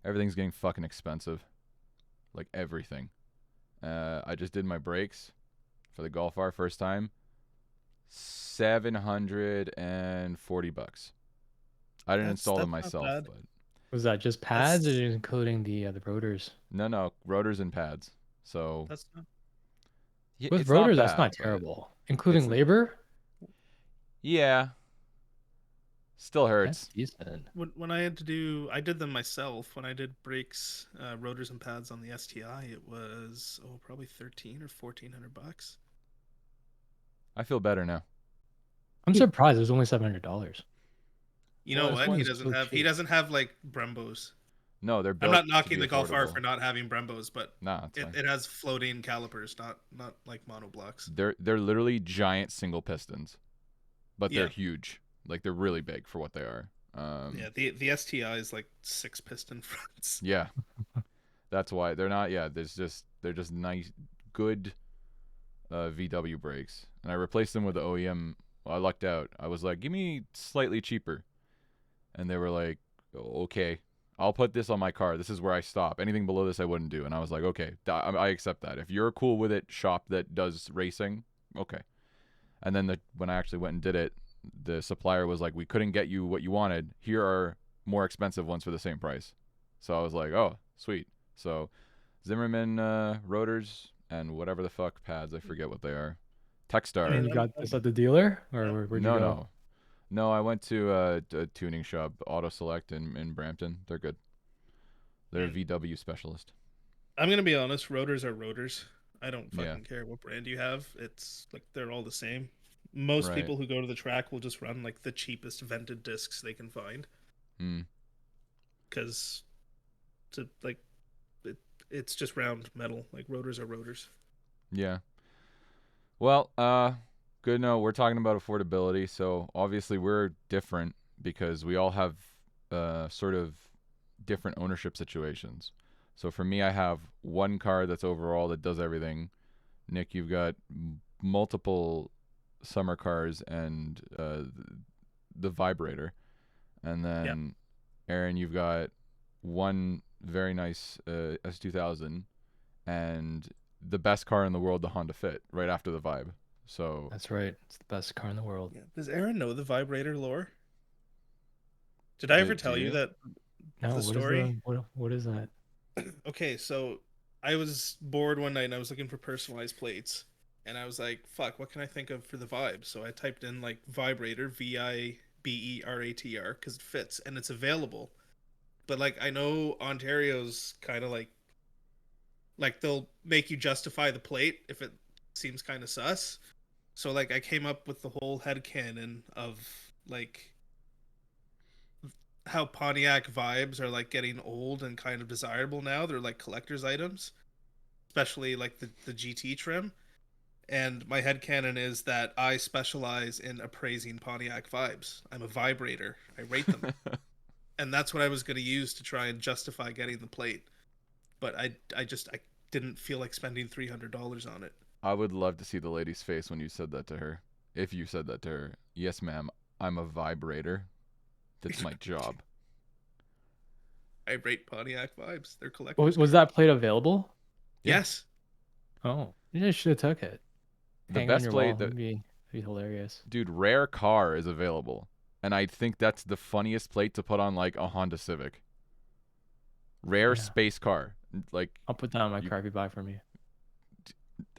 Everything's getting fucking expensive. Like everything. I just did my brakes for the Golf R first time. $740. I didn't install them That's not myself, bad. but Was that just pads or That's including the rotors? no, rotors and pads. So that's not. With it's not rotors, that's bad, not but terrible. it's Including labor, yeah, still that's hurts. decent. When I had to do, I did them myself. When I did brakes, rotors and pads on the STI, it was probably 13 or 1400 bucks. I feel better now. I'm surprised it was only $700. You Well, know it's what? One He is doesn't so have. He cheap. doesn't have like Brembos. no, they're I'm built not to knocking be the Golf R affordable. for not having Brembos, but Nah, it's it, fine. it has floating calipers, not like monoblocks. They're literally giant single pistons, but they're Yeah, huge. Like they're really big for what they are. yeah. The STI is like 6 piston fronts. Yeah, that's why they're not. Yeah, they're just nice, good VW brakes, and I replaced them with the OEM. Well, I lucked out. I was like, give me slightly cheaper, and they were like, okay, I'll put this on my car. This is where I stop. Anything below this, I wouldn't do. And I was like, okay, I accept that. If you're cool with it, shop that does racing, okay. And then when I actually went and did it, the supplier was like, we couldn't get you what you wanted. Here are more expensive ones for the same price. So I was like, oh, sweet. So Zimmerman rotors and whatever the fuck pads, I forget what they are. I And mean, Techstar. you got this at the dealer, or yeah. where'd you No, go? no. No, I went to a tuning shop, Auto Select in Brampton. They're good. They're a Man, VW specialist. I'm gonna be honest. Rotors are rotors. I don't Yeah, fucking care what brand you have. It's like they're all the same. Most right. people who go to the track will just run like the cheapest vented discs they can find Mm, because to like it, it's just round metal. Like rotors are rotors. yeah. Well, good note. We're talking about affordability, so obviously we're different because we all have sort of different ownership situations. So for me, I have one car that's overall that does everything. Nick, you've got multiple summer cars and the vibrator, and Yeah. then Aaron, you've got one very nice S2000 and the best car in the world, the Honda Fit, right after the Vibe. So That's right. It's the best car in the world. Yeah. Does Aaron know the vibrator lore? Did I ever do tell you you? that No, the what is the story? what is that? Okay, so I was bored one night and I was looking for personalized plates. And I was like, fuck, what can I think of for the vibe? So I typed in like vibrator, VIBERATR, because it fits and it's available. But like I know Ontario's kind of like they'll make you justify the plate if it seems kind of sus. So like I came up with the whole headcanon of like how Pontiac vibes are like getting old and kind of desirable now. They're like collector's items, especially like the GT trim. And my headcanon is that I specialize in appraising Pontiac vibes. I'm a vibrator. I rate them. And that's what I was going to use to try and justify getting the plate. But I didn't feel like spending $300 on it. I would love to see the lady's face when you said that to her. If you said that to her, yes, ma'am, I'm a vibrator. That's my job. I rate Pontiac vibes. They're Was, collector's was cars. that plate available? Yeah, Yes. Oh, you just should have took it. the Hang it on best your play wall. that It'd be hilarious. dude, rare car is available, and I think that's the funniest plate to put on like a Honda Civic. Rare Yeah, space car, like I'll put that on my you. car if you buy from me.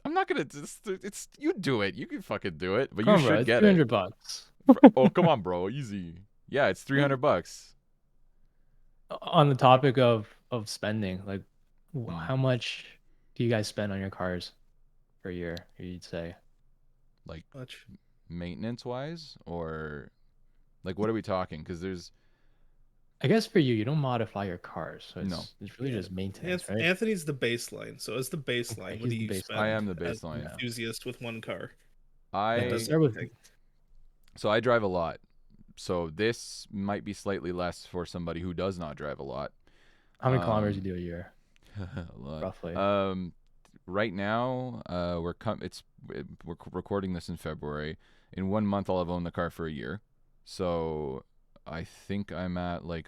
I'm not gonna. It's you do it. You can fucking do it, but Come you on, bro. should It's get three it. hundred bucks. Oh, come on, bro. Easy. Yeah, it's $300. On the topic of spending, like, Mm, how much do you guys spend on your cars per year? You'd say. like Much. maintenance wise, or like what are we talking? Because there's I guess for you, you don't modify your cars, so no. it's really Yeah. just maintenance, right? Anthony's the baseline. So as the Okay, baseline, what do he's the you I baseline. am spend the as an baseline. Yeah. enthusiast with one car that Yeah. does I Start with everything? so I drive a lot. So this might be slightly less for somebody who does not drive a lot. how many kilometers you Um, do a year, a lot. roughly? Right now, we're recording this in February. In 1 month, I'll have owned the car for a year. So I think I'm at like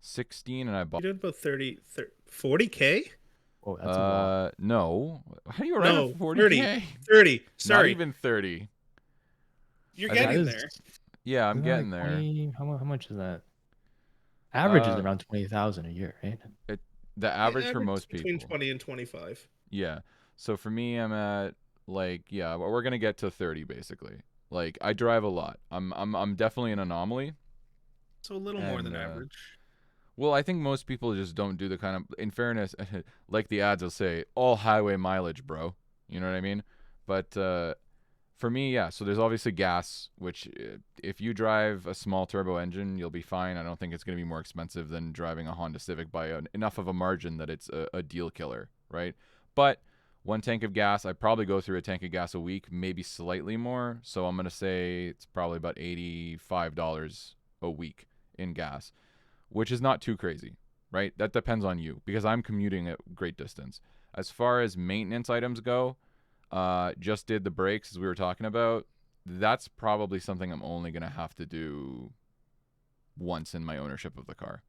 16, and I bought. You did about 40K? Oh, that's a lot. No. How do you arrive at No, 30. 40K? 30. Not Sorry. even 30. You're I think. That getting is, there. Yeah, I'm isn't that getting like there. 20? How much is that? Average is Uh, around 20,000 a year, right? it the Yeah, average for average most between people. 20 and 25. Yeah. So for me, I'm at like yeah, we're gonna get to 30 basically. Like I drive a lot. I'm definitely an anomaly, So a little more and than average. well, I think most people just don't do the kind of. In fairness, like the ads will say, all highway mileage, bro. You know what I mean? But for me, yeah. So there's obviously gas, which if you drive a small turbo engine, you'll be fine. I don't think it's going to be more expensive than driving a Honda Civic by enough of a margin that it's a deal killer, right? But one tank of gas, I probably go through a tank of gas a week, maybe slightly more. So I'm going to say it's probably about $85 a week in gas, which is not too crazy, right? That depends on you because I'm commuting at great distance. As far as maintenance items go, just did the brakes as we were talking about. That's probably something I'm only going to have to do once in my ownership of the car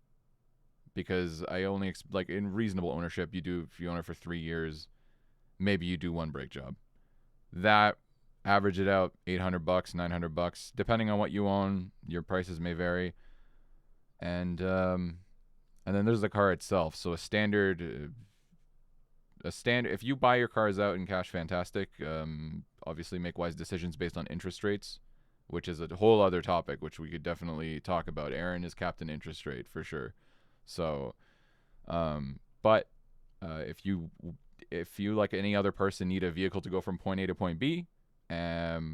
because I only like in reasonable ownership, you do if you own it for 3 years, maybe you do one brake job. That average it out $800, $900 depending on what you own. Your prices may vary. And then there's the car itself. So a standard. If you buy your cars out in cash, fantastic. Obviously, make wise decisions based on interest rates, which is a whole other topic, which we could definitely talk about. Aaron is Captain Interest Rate for sure. So, but if you like any other person need a vehicle to go from point A to point B,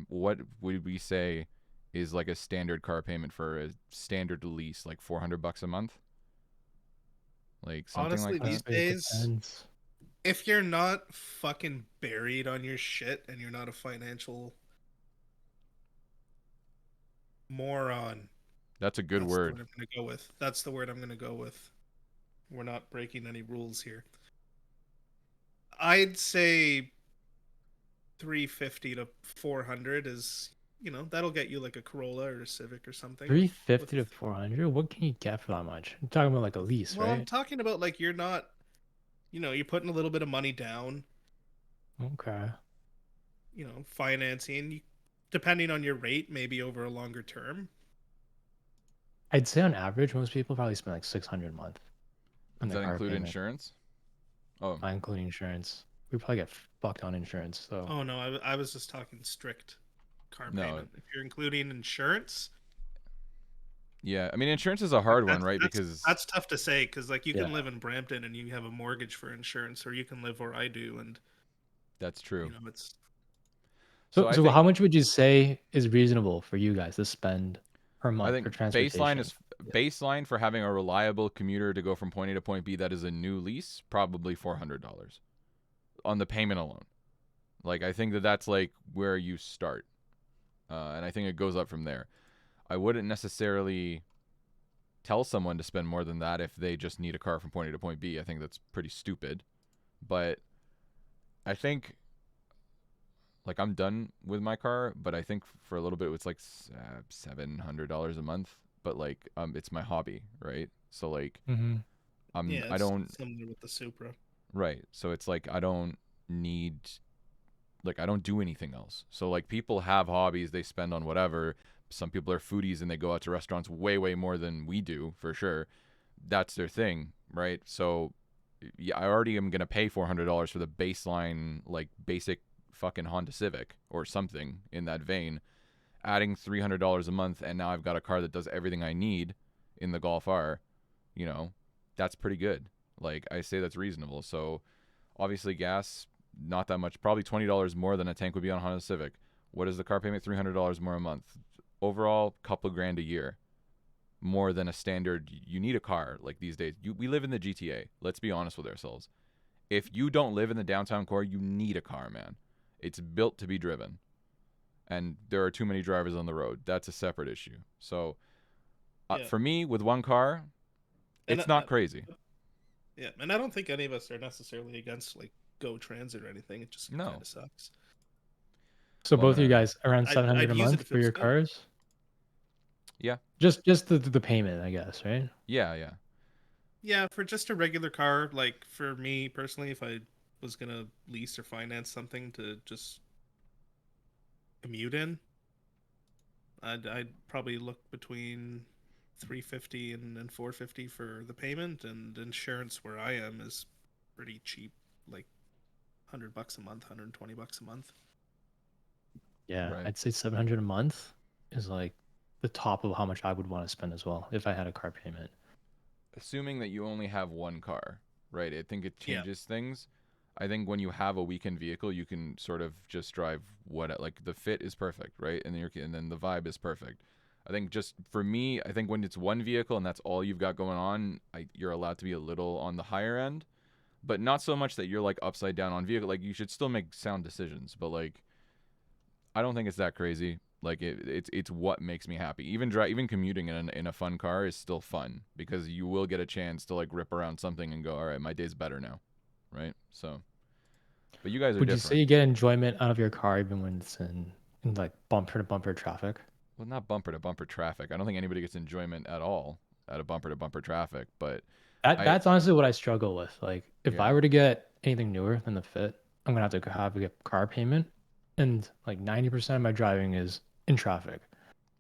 what would we say is like a standard car payment for a standard lease, like $400 a month? Like something Honestly, like that. these It days, depends. if you're not fucking buried on your shit and you're not a financial moron, That's a good that's the word. word I'm going to go with. That's the word I'm going to go with. We're not breaking any rules here. I'd say 350 to 400 is, that'll get you like a Corolla or a Civic or something with 350 to 400? What can you get for that much? I'm talking about like a lease, well, I'm right? talking about like you're not, you're putting a little bit of money down, Okay. financing, depending on your rate, maybe over a longer term. I'd say on average, most people probably spend like 600 a month on Does their that car include payment, insurance? Oh, not including insurance. We probably get fucked on insurance. So Oh no, I was just talking strict car no. payment. If you're including insurance, Yeah, I mean insurance is a like hard one, that's right? that's Because that's tough to say because like you yeah. can live in Brampton and you have a mortgage for insurance, or you can live where I do, and that's true. it's So So I so think how much would you say is reasonable for you guys to spend per I month think for transportation? Yeah. baseline for having a reliable commuter to go from point A to point B that is a new lease, probably $400 on the payment alone. Like I think that's like where you start, and I think it goes up from there. I wouldn't necessarily tell someone to spend more than that if they just need a car from point A to point B. I think that's pretty stupid. But I think like I'm done with my car, but I think for a little bit it's like $700 a month. But like it's my hobby, right? So like Mm-hmm. yeah, I it's don't similar with the Supra. right. So it's like I don't need like I don't do anything else. So like people have hobbies they spend on whatever. Some people are foodies and they go out to restaurants way more than we do for sure. That's their thing, right? So yeah, I already am gonna pay $400 for the baseline like basic fucking Honda Civic or something in that vein. Adding $300 a month and now I've got a car that does everything I need in the Golf R. You know, that's pretty good. Like I say that's reasonable. So obviously gas not that much, probably $20 more than a tank would be on a Honda Civic. What is the car payment? $300 more a month. Overall, couple grand a year more than a standard. You need a car like these days. We live in the GTA. Let's be honest with ourselves. If you don't live in the downtown core, you need a car, man. It's built to be driven, and there are too many drivers on the road. That's a separate issue. So, Yeah, for me, with one car, and it's not crazy. yeah, and I don't think any of us are necessarily against like Go Transit or anything. It just kind No. of sucks. So Well, I'm both of you gonna. guys around 700 I'd a use it month if it for was your good. cars? Yeah, Just the payment, I guess, right? yeah. Yeah, for just a regular car, like for me personally, if I was gonna lease or finance something to just commute in, I'd probably look between 350 and 450 for the payment, and insurance where I am is pretty cheap, like $100 a month, $120 a month. Yeah, Right. I'd say 700 a month is like the top of how much I would want to spend as well if I had a car payment. Assuming that you only have one car, right? I think it Yeah. changes things. I think when you have a weekend vehicle, you can sort of just drive what like the fit is perfect, right? And then the vibe is perfect. I think just for me, I think when it's one vehicle and that's all you've got going on, you're allowed to be a little on the higher end, but not so much that you're like upside down on vehicle. Like you should still make sound decisions, but like I don't think it's that crazy. Like it's what makes me happy. Even commuting in a fun car is still fun because you will get a chance to like rip around something and go, all right, my day's better now, right? So, but you guys are Would you say different. you get enjoyment out of your car even when it's in like bumper to bumper traffic? Well, not bumper to bumper traffic. I don't think anybody gets enjoyment at all out of bumper to bumper traffic. But I That's honestly what I struggle with. Like if I yeah were to get anything newer than the Fit, I'm gonna have to have a car payment, and like 90% of my driving is in traffic.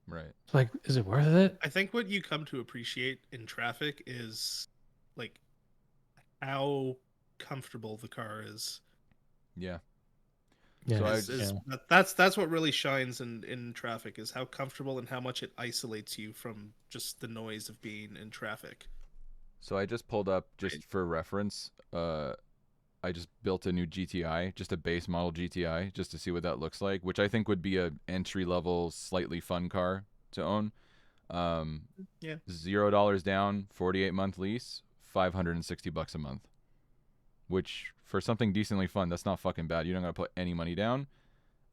right So like, is it worth it? I think what you come to appreciate in traffic is like how comfortable the car is. yeah. So Yeah, I Is yeah. that's what really shines in traffic is how comfortable and how much it isolates you from just the noise of being in traffic. I just pulled up Right. just for reference. I just built a new GTI, just a base model GTI, just to see what that looks like, which I think would be a entry level, slightly fun car to own. Um, Yeah. $0 down, 48-month lease, $560 a month. Which for something decently fun, that's not fucking bad. You don't gotta put any money down,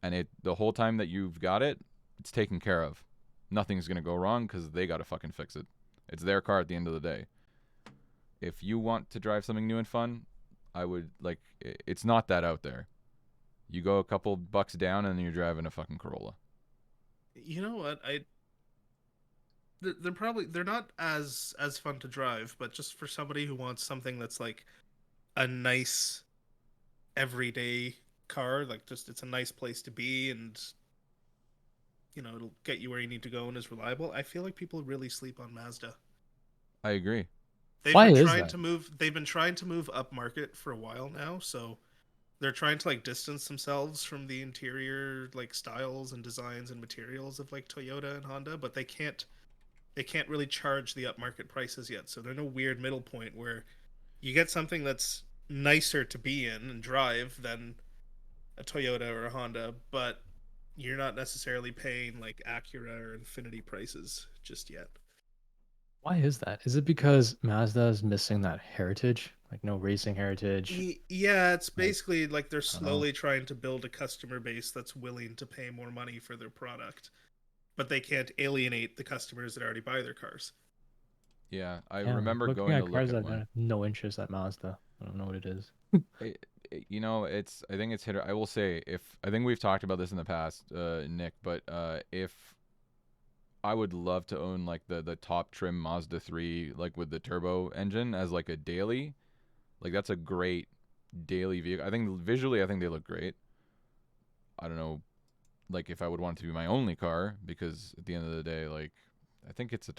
and it the whole time that you've got it, it's taken care of. Nothing's gonna go wrong because they gotta fucking fix it. It's their car at the end of the day. If you want to drive something new and fun, I would like. It's not that out there. You go a couple bucks down and then you're driving a fucking Corolla. You know what? They're probably they're not as fun to drive, but just for somebody who wants something that's like a nice everyday car, like just it's a nice place to be and it'll get you where you need to go and is reliable. I feel like people really sleep on Mazda. I agree. Why is that? They've been trying to move up market for a while now, so they're trying to like distance themselves from the interior like styles and designs and materials of like Toyota and Honda, but they can't really charge the upmarket prices yet. So they're in a weird middle point where you get something that's nicer to be in and drive than a Toyota or a Honda, but you're not necessarily paying like Acura or Infinity prices just yet. Why is that? Is it because Mazda is missing that heritage? Like no racing heritage? Yeah, it's Like, basically like they're I don't know. slowly trying to build a customer base that's willing to pay more money for their product, but they can't alienate the customers that already buy their cars. Yeah, I Yeah, like remember looking going to at look cars at that one. have no interest at Mazda. I don't know what it is. It's I think it's hit. I will say if I think we've talked about this in the past, Nick, but if I would love to own like the top trim Mazda 3 like with the turbo engine as like a daily. Like that's a great daily vehicle. I think visually I think they look great. I don't know like if I would want it to be my only car because at the end of the day like I think it's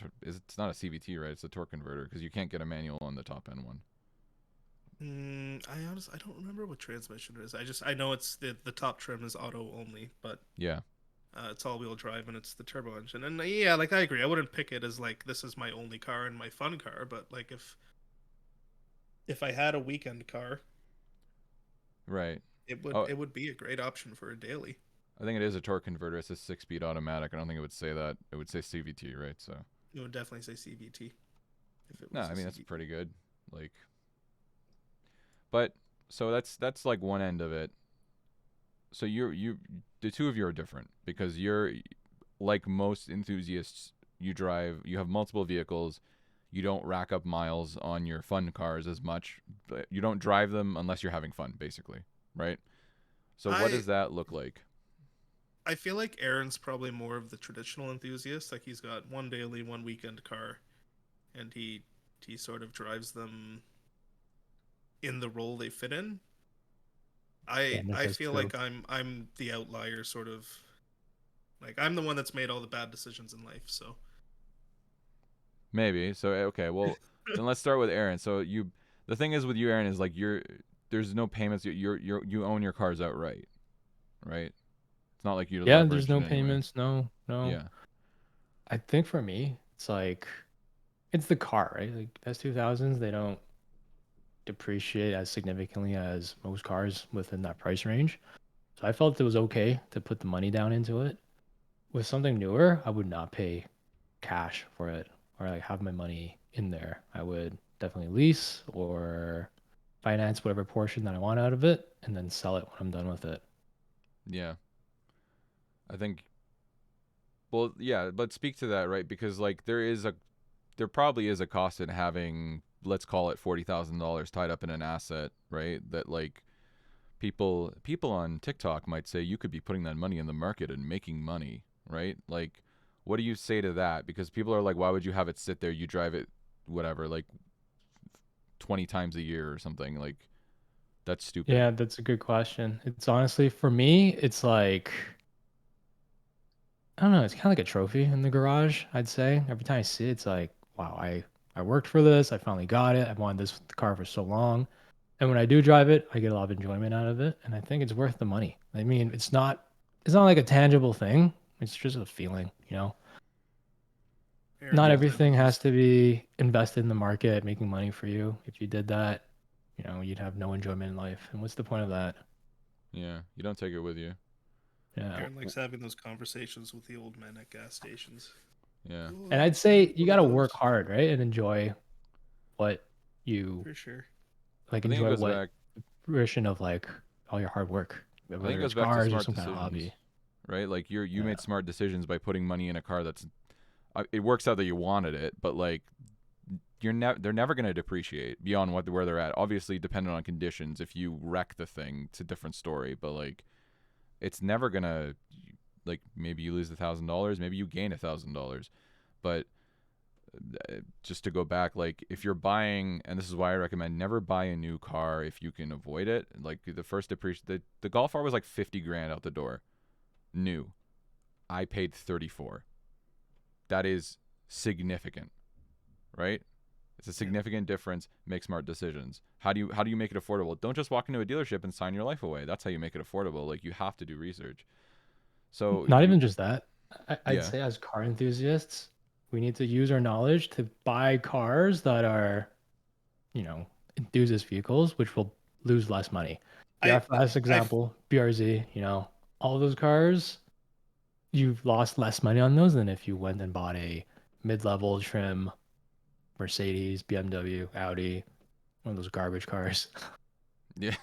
not a CVT, right? It's a torque converter because you can't get a manual on the top end one. I don't remember what transmission it is. I know it's the top trim is auto only, but Yeah. it's all wheel drive and it's the turbo engine. And yeah, like I agree. I wouldn't pick it as like this is my only car and my fun car, but like if I had a weekend car, Right. it would Oh, it would be a great option for a daily. I think it is a torque converter. It's a 6-speed automatic. I don't think it would say that. It would say CVT, right? So, It would definitely say CVT if it no, was I a mean that's CVT. pretty good. Like, but so that's like one end of it. So the two of you are different because you're like most enthusiasts. You have multiple vehicles. You don't rack up miles on your fun cars as much. But you don't drive them unless you're having fun, basically, right? So what I does that look like? I feel like Aaron's probably more of the traditional enthusiast. Like he's got one daily, one weekend car, and he he sort of drives them in the role they fit in. Yeah, I that's feel true. like I'm the outlier, sort of. Like I'm the one that's made all the bad decisions in life. So Maybe. So okay, well then let's start with Aaron. So the thing is with you, Aaron, is like there's no payments. You own your cars outright, right? It's not like you're Yeah, there's leveraged no in any way. payments. No, no. Yeah. I think for me, it's like it's the car, right? Like S2000s, they don't depreciate as significantly as most cars within that price range. So I felt it was okay to put the money down into it. With something newer, I would not pay cash for it or like have my money in there. I would definitely lease or finance whatever portion that I want out of it and then sell it when I'm done with it. Yeah. I think well, yeah, but speak to that, right? Because like there probably is a cost in having, let's call it $40,000 tied up in an asset, right? That like people on TikTok might say you could be putting that money in the market and making money, right? Like, what do you say to that? Because people are like, why would you have it sit there? You drive it, whatever, like 20 times a year or something. Like, that's stupid. Yeah, that's a good question. It's honestly for me, it's like I don't know, it's kind of like a trophy in the garage, I'd say. Every time I see it, it's like, wow, I worked for this. I finally got it. I've wanted this car for so long. And when I do drive it, I get a lot of enjoyment out of it, and I think it's worth the money. I mean, it's not like a tangible thing. It's just a feeling, you know. Aaron Not knows Yeah. I love everything has his. to be invested in the market, making money for you. If you did that, you'd have no enjoyment in life. And what's the point of that? Yeah. You don't take it with you. Yeah. Aaron likes having those conversations with the old men at gas stations. Yeah. Oh, And I I'd wish I had say you one got of to work those. hard, right? And enjoy what you For sure. like, I think it enjoy goes what back, fruition of like all your hard work, I think it whether goes it's back to cars or smart some kind of decisions, hobby. right? Like you Yeah. made smart decisions by putting money in a car that's, it works out that you wanted it, but like they're never going to depreciate beyond where they're at. Obviously, depending on conditions. If you wreck the thing, it's a different story. But like, it's never gonna, like, maybe you lose $1,000, maybe you gain $1,000. But just to go back, like if you're buying, and this is why I recommend never buy a new car if you can avoid it. Like the first the Golf R was like 50 grand out the door, new. I paid 34. That is significant, right? It's a Yeah. significant difference. Make smart decisions. How do you make it affordable? Don't just walk into a dealership and sign your life away. That's how you make it affordable. Like you have to do research. So Not even just that. I'd yeah, say as car enthusiasts, we need to use our knowledge to buy cars that are, enthusiast vehicles, which will lose less money. The I RFS I example, BRZ, all those cars, you've lost less money on those than if you went and bought a mid-level trim Mercedes, BMW, Audi, one of those garbage cars. yeah.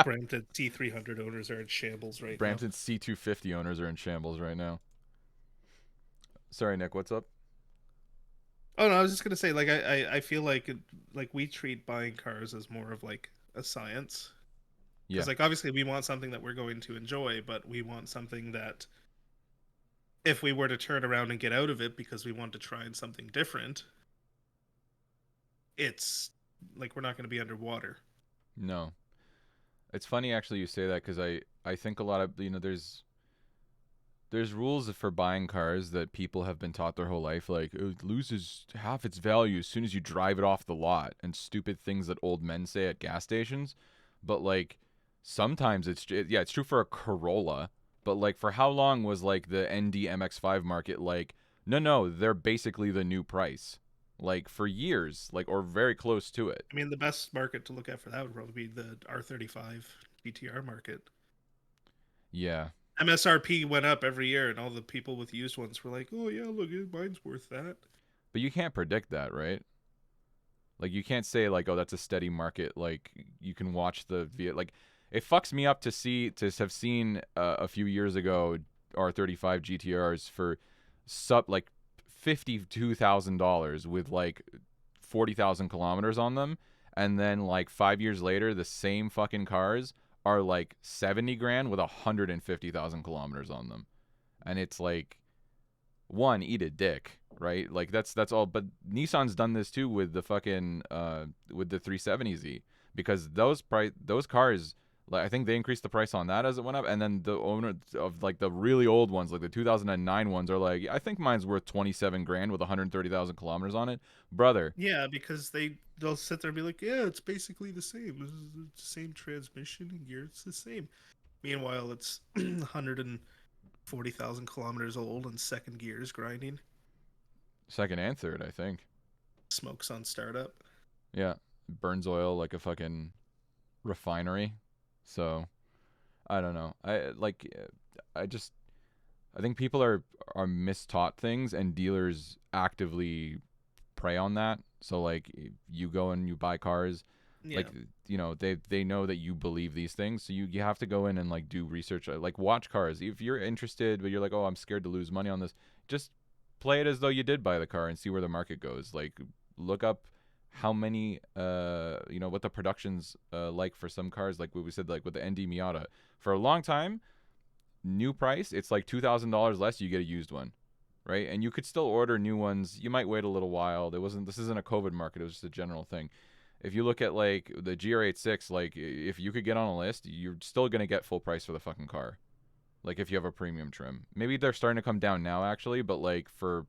Brampton T300 owners are in shambles right now. Brampton C250 owners are in shambles right now. Sorry, Nick. What's up? Oh no, I was just gonna say, like I feel like we treat buying cars as more of like a science, Yeah. because like obviously we want something that we're going to enjoy, but we want something that if we were to turn around and get out of it because we want to try something different, it's like we're not going to be underwater. No. It's funny actually you say that because I think a lot of there's rules for buying cars that people have been taught their whole life, like it loses half its value as soon as you drive it off the lot, and stupid things that old men say at gas stations. But like sometimes it's true for a Corolla, but like for how long was like the ND MX5 market like no, they're basically the new price. Like for years, like or very close to it. I mean, the best market to look at for that would probably be the R35 GTR market. Yeah. MSRP went up every year, and all the people with used ones were like, "Oh yeah, look, mine's worth that." But you can't predict that, right? Like you can't say like, oh, that's a steady market. Like you can watch like it fucks me up to have seen a few years ago R35 GTRs for sub like $52,000 with like 40,000 kilometers on them, and then like 5 years later, the same fucking cars are like 70 grand with 150,000 kilometers on them, and it's like one, eat a dick, right? Like that's all. But Nissan's done this too with the fucking with the 370Z, because those cars, like I think they increased the price on that as it went up, and then the owner of like the really old ones, like the 2009 ones, are like, I think mine's worth 27 grand with 130,000 kilometers on it, brother. Yeah, because they'll sit there and be like, yeah, it's basically the same. This is the same transmission and gear. It's the same. Meanwhile, it's 140,000 kilometers old and second gears grinding. Second and third, I think. Smokes on startup. Yeah, burns oil like a fucking refinery. So I don't know. I just I think people are mistaught things, and dealers actively prey on that. So like you go and you buy cars, like Yeah. they know that you believe these things, so you have to go in and like do research, like watch cars. If you're interested but you're like, oh, I'm scared to lose money on this, just play it as though you did buy the car and see where the market goes. Like look up how many what the production's like for some cars, like what we said, like with the ND Miata. For a long time, new price, it's like $2,000 less, you get a used one, right? And you could still order new ones. You might wait a little while. This isn't a COVID market. It was just a general thing. If you look at like the GR86, like if you could get on a list, you're still gonna get full price for the fucking car. Like if you have a premium trim, maybe they're starting to come down now actually, but like for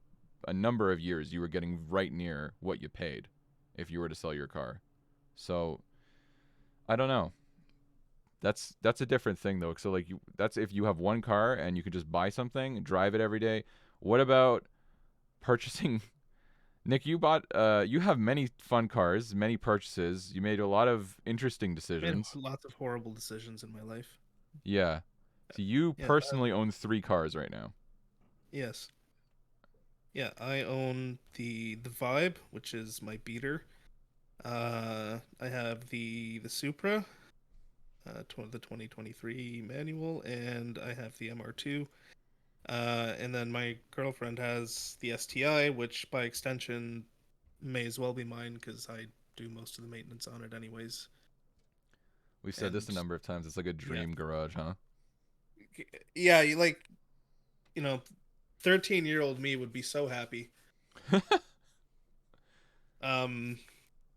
a number of years, you were getting right near what you paid if you were to sell your car. So I don't know. That's a different thing though. So like that's if you have one car and you could just buy something, drive it every day. What about purchasing? Nick, you have many fun cars, many purchases. You made a lot of interesting Made decisions. lots of horrible decisions in my life. Yeah. So you Yeah. personally own 3 cars right now. Yes. Yeah, I own the Vibe, which is my beater. I have the Supra, the 2023 manual, and I have the MR2. And then my girlfriend has the STI, which by extension may as well be mine because I do most of the maintenance on it anyways. We've said this a And number of times. It's like a yeah, dream garage, huh? yeah, you like, you know, 13-year-old me would be so happy. Um,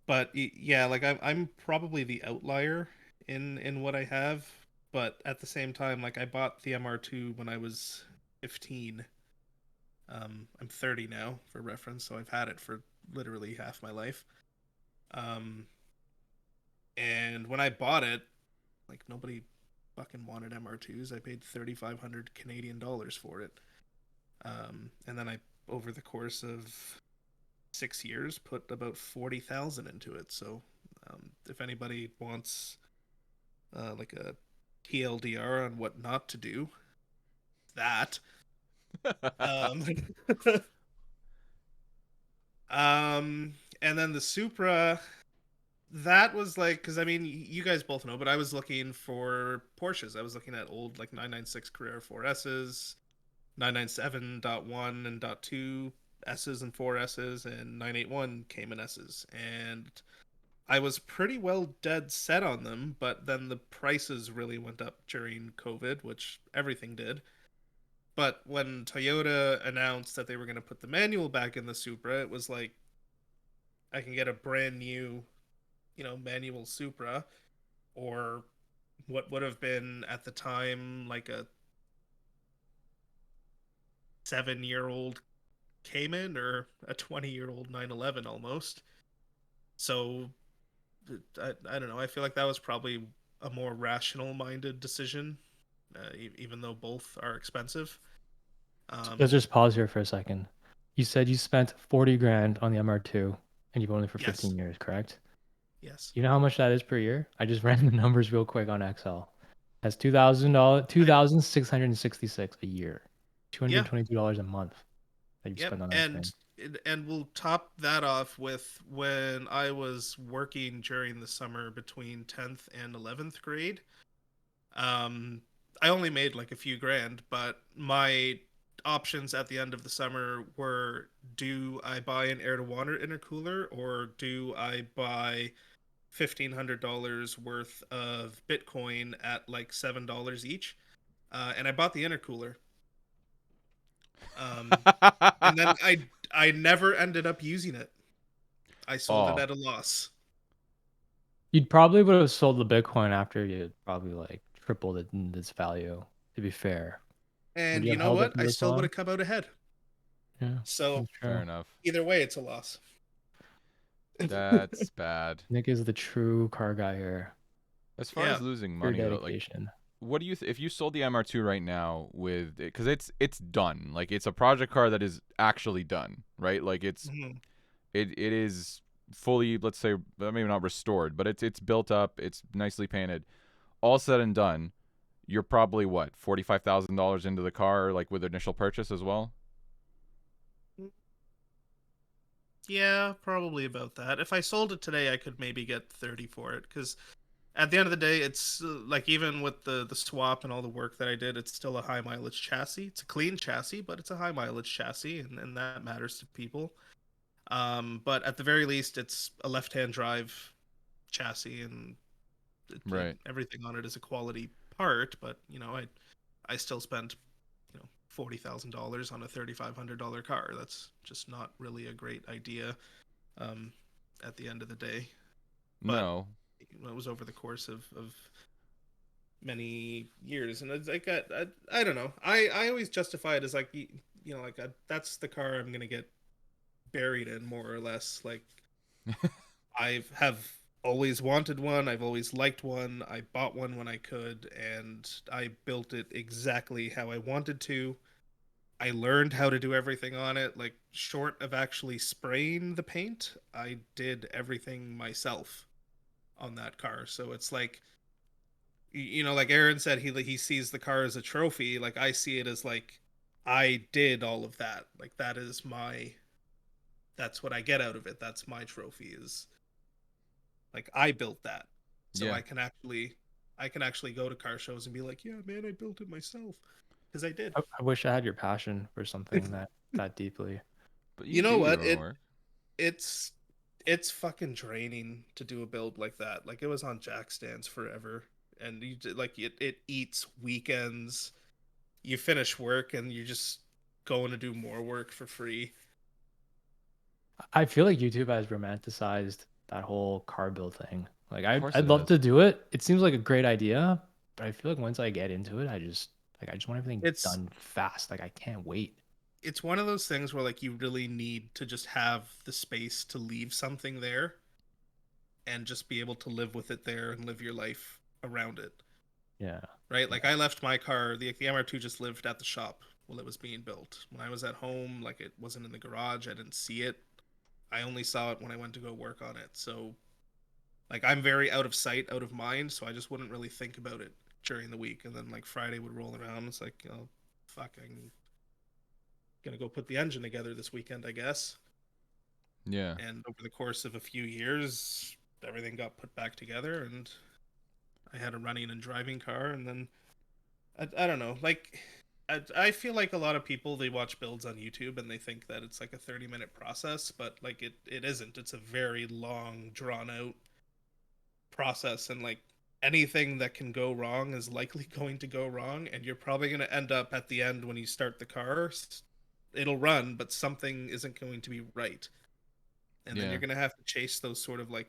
but yeah, like I'm probably the outlier in what I have, but at the same time, like I bought the MR2 when I was 15. I'm 30 now for reference, so I've had it for literally half my life. Um, and when I bought it, like nobody fucking wanted MR2s. I paid 3,500 Canadian dollars for it. And then I, over the course of 6 years, put about 40,000 into it. So, if anybody wants like a TLDR on what not to do, that. Um, and then the Supra, that was like, because I mean, you guys both know, but I was looking for Porsches. I was looking at old like 996 Carrera 4S's, 997.1 and .2 S's and 4S's, and 981 Cayman S's. And I was pretty well dead set on them, but then the prices really went up during COVID, which everything did. But when Toyota announced that they were going to put the manual back in the Supra, it was like I can get a brand new, manual Supra, or what would have been at the time like a 7-year-old Cayman or a 20-year-old 911 almost. So I don't know. I feel like that was probably a more rational minded decision, even though both are expensive. Let's Um, just pause here for a second. You said you spent 40 grand on the MR2 and you've owned it for yes, 15 years, correct? yes. You know how much that is per year? I just ran the numbers real quick on Excel. That's $2,000, I 2,666 a year, Yeah, $222 a month that you've yep. spent on that And thing. and we'll top that off with when I was working during the summer between 10th and 11th grade. Um, I only made like a few grand, but my options at the end of the summer were: do I buy an air to water intercooler, or do I buy $1,500 worth of Bitcoin at like $7 each? And I bought the intercooler. And then I never ended up using it. I sold it Oh, at a loss. You'd probably would have sold the Bitcoin after you probably like tripled it in its value, to be fair. Would And you you have know held it what? for I this still would long? have come out ahead. Yeah, So that's fair true. enough. either way, it's a loss. That's bad. Nick is the true car guy here. As far Yeah. as losing Pure money though, like dedication. what do you if you sold the MR2 right now with because it's done, like it's a project car that is actually done, right? Like Mhm. it is fully, let's say, maybe not restored, but it's built up, it's nicely painted, all said and done. You're probably what, $45,000 into the car, like with initial purchase as well. Yeah, probably about that. If I sold it today, I could maybe get 30 for it because at the end of the day, it's like even with the swap and all the work that I did, it's still a high mileage chassis. It's a clean chassis, but it's a high mileage chassis, and that matters to people. But at the very least, it's a left-hand drive chassis, and Right. everything on it is a quality part. But I still spent $40,000 on a $3,500 car. That's just not really a great idea. Um, at the end of the day, but No. it was over the course of many years, and it's like I don't know. I always justify it as like like that's the car I'm gonna get buried in, more or less. Like I have always wanted one. I've always liked one. I bought one when I could, and I built it exactly how I wanted to. I learned how to do everything on it. Like short of actually spraying the paint, I did everything myself on that car. So it's like like Aaron said, he sees the car as a trophy. Like I see it as like I did all of that. Like that's what I get out of it. That's my trophy, is like I built that. So Yeah. I can actually go to car shows and be like, "Yeah, man, I built it myself." Because I did. I wish I had your passion for something that deeply. But You you do know your what? own work. It's it's fucking draining to do a build like that. Like it was on jack stands forever, and like it eats weekends. You finish work and you're just going to do more work for free. I feel like YouTube has romanticized that whole car build thing. Like Of course I'd it love has. to do it. It seems like a great idea, but I feel like once I get into it, I just want everything It's done fast. Like I can't wait. it's one of those things where like you really need to just have the space to leave something there and just be able to live with it there and live your life around it. Yeah. Right? Yeah. Like I left my car, the MR2 just lived at the shop while it was being built. When I was at home, like it wasn't in the garage, I didn't see it. I only saw it when I went to go work on it. So like I'm very out of sight, out of mind, so I just wouldn't really think about it during the week. And then like Friday would roll around, it's like, oh fuck, I'm gonna go put the engine together this weekend, I guess. Yeah. And over the course of a few years, everything got put back together, and I had a running and driving car. And then I don't know, like I feel like a lot of people, they watch builds on YouTube and they think that it's like a 30-minute process, but like it isn't. It's a very long, drawn out process, and like anything that can go wrong is likely going to go wrong, and you're probably going to end up at the end when you start the car, it'll run, but something isn't going to be right, and then Yeah. you're going to have to chase those sort of like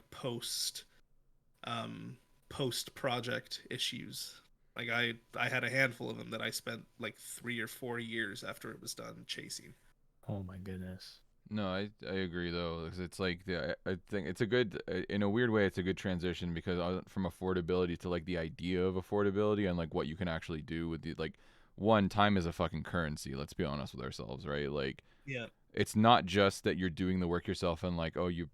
um post project issues. Like I had a handful of them that I spent like 3 or 4 years after it was done chasing. Oh my goodness. No, I agree though, because it's like I think it's a good, in a weird way, it's a good transition because from affordability to like the idea of affordability and like what you can actually do with the like, one, time is a fucking currency. Let's be honest with ourselves, right? Like Yeah. it's not just that you're doing the work yourself and like, oh, you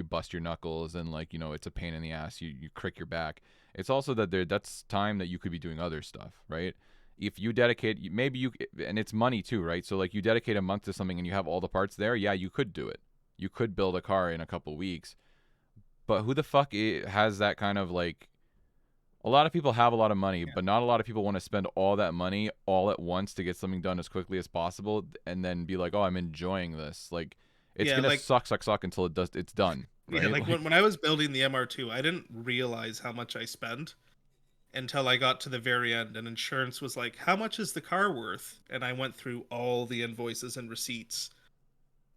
bust your knuckles and like, it's a pain in the ass, you crick your back. It's also that that's time that you could be doing other stuff, right? If you dedicate, maybe you, and it's money too, right? So like you dedicate a month to something and you have all the parts there, yeah, you could do it. You could build a car in a couple weeks. But who the fuck has that kind of like, a lot of people have a lot of money, Yeah. but not a lot of people want to spend all that money all at once to get something done as quickly as possible and then be like, "Oh, I'm enjoying this." Like it's Yeah, going to like suck until it's done, yeah, right? like Like when I was building the MR2, I didn't realize how much I spent until I got to the very end, and insurance was like, "How much is the car worth?" And I went through all the invoices and receipts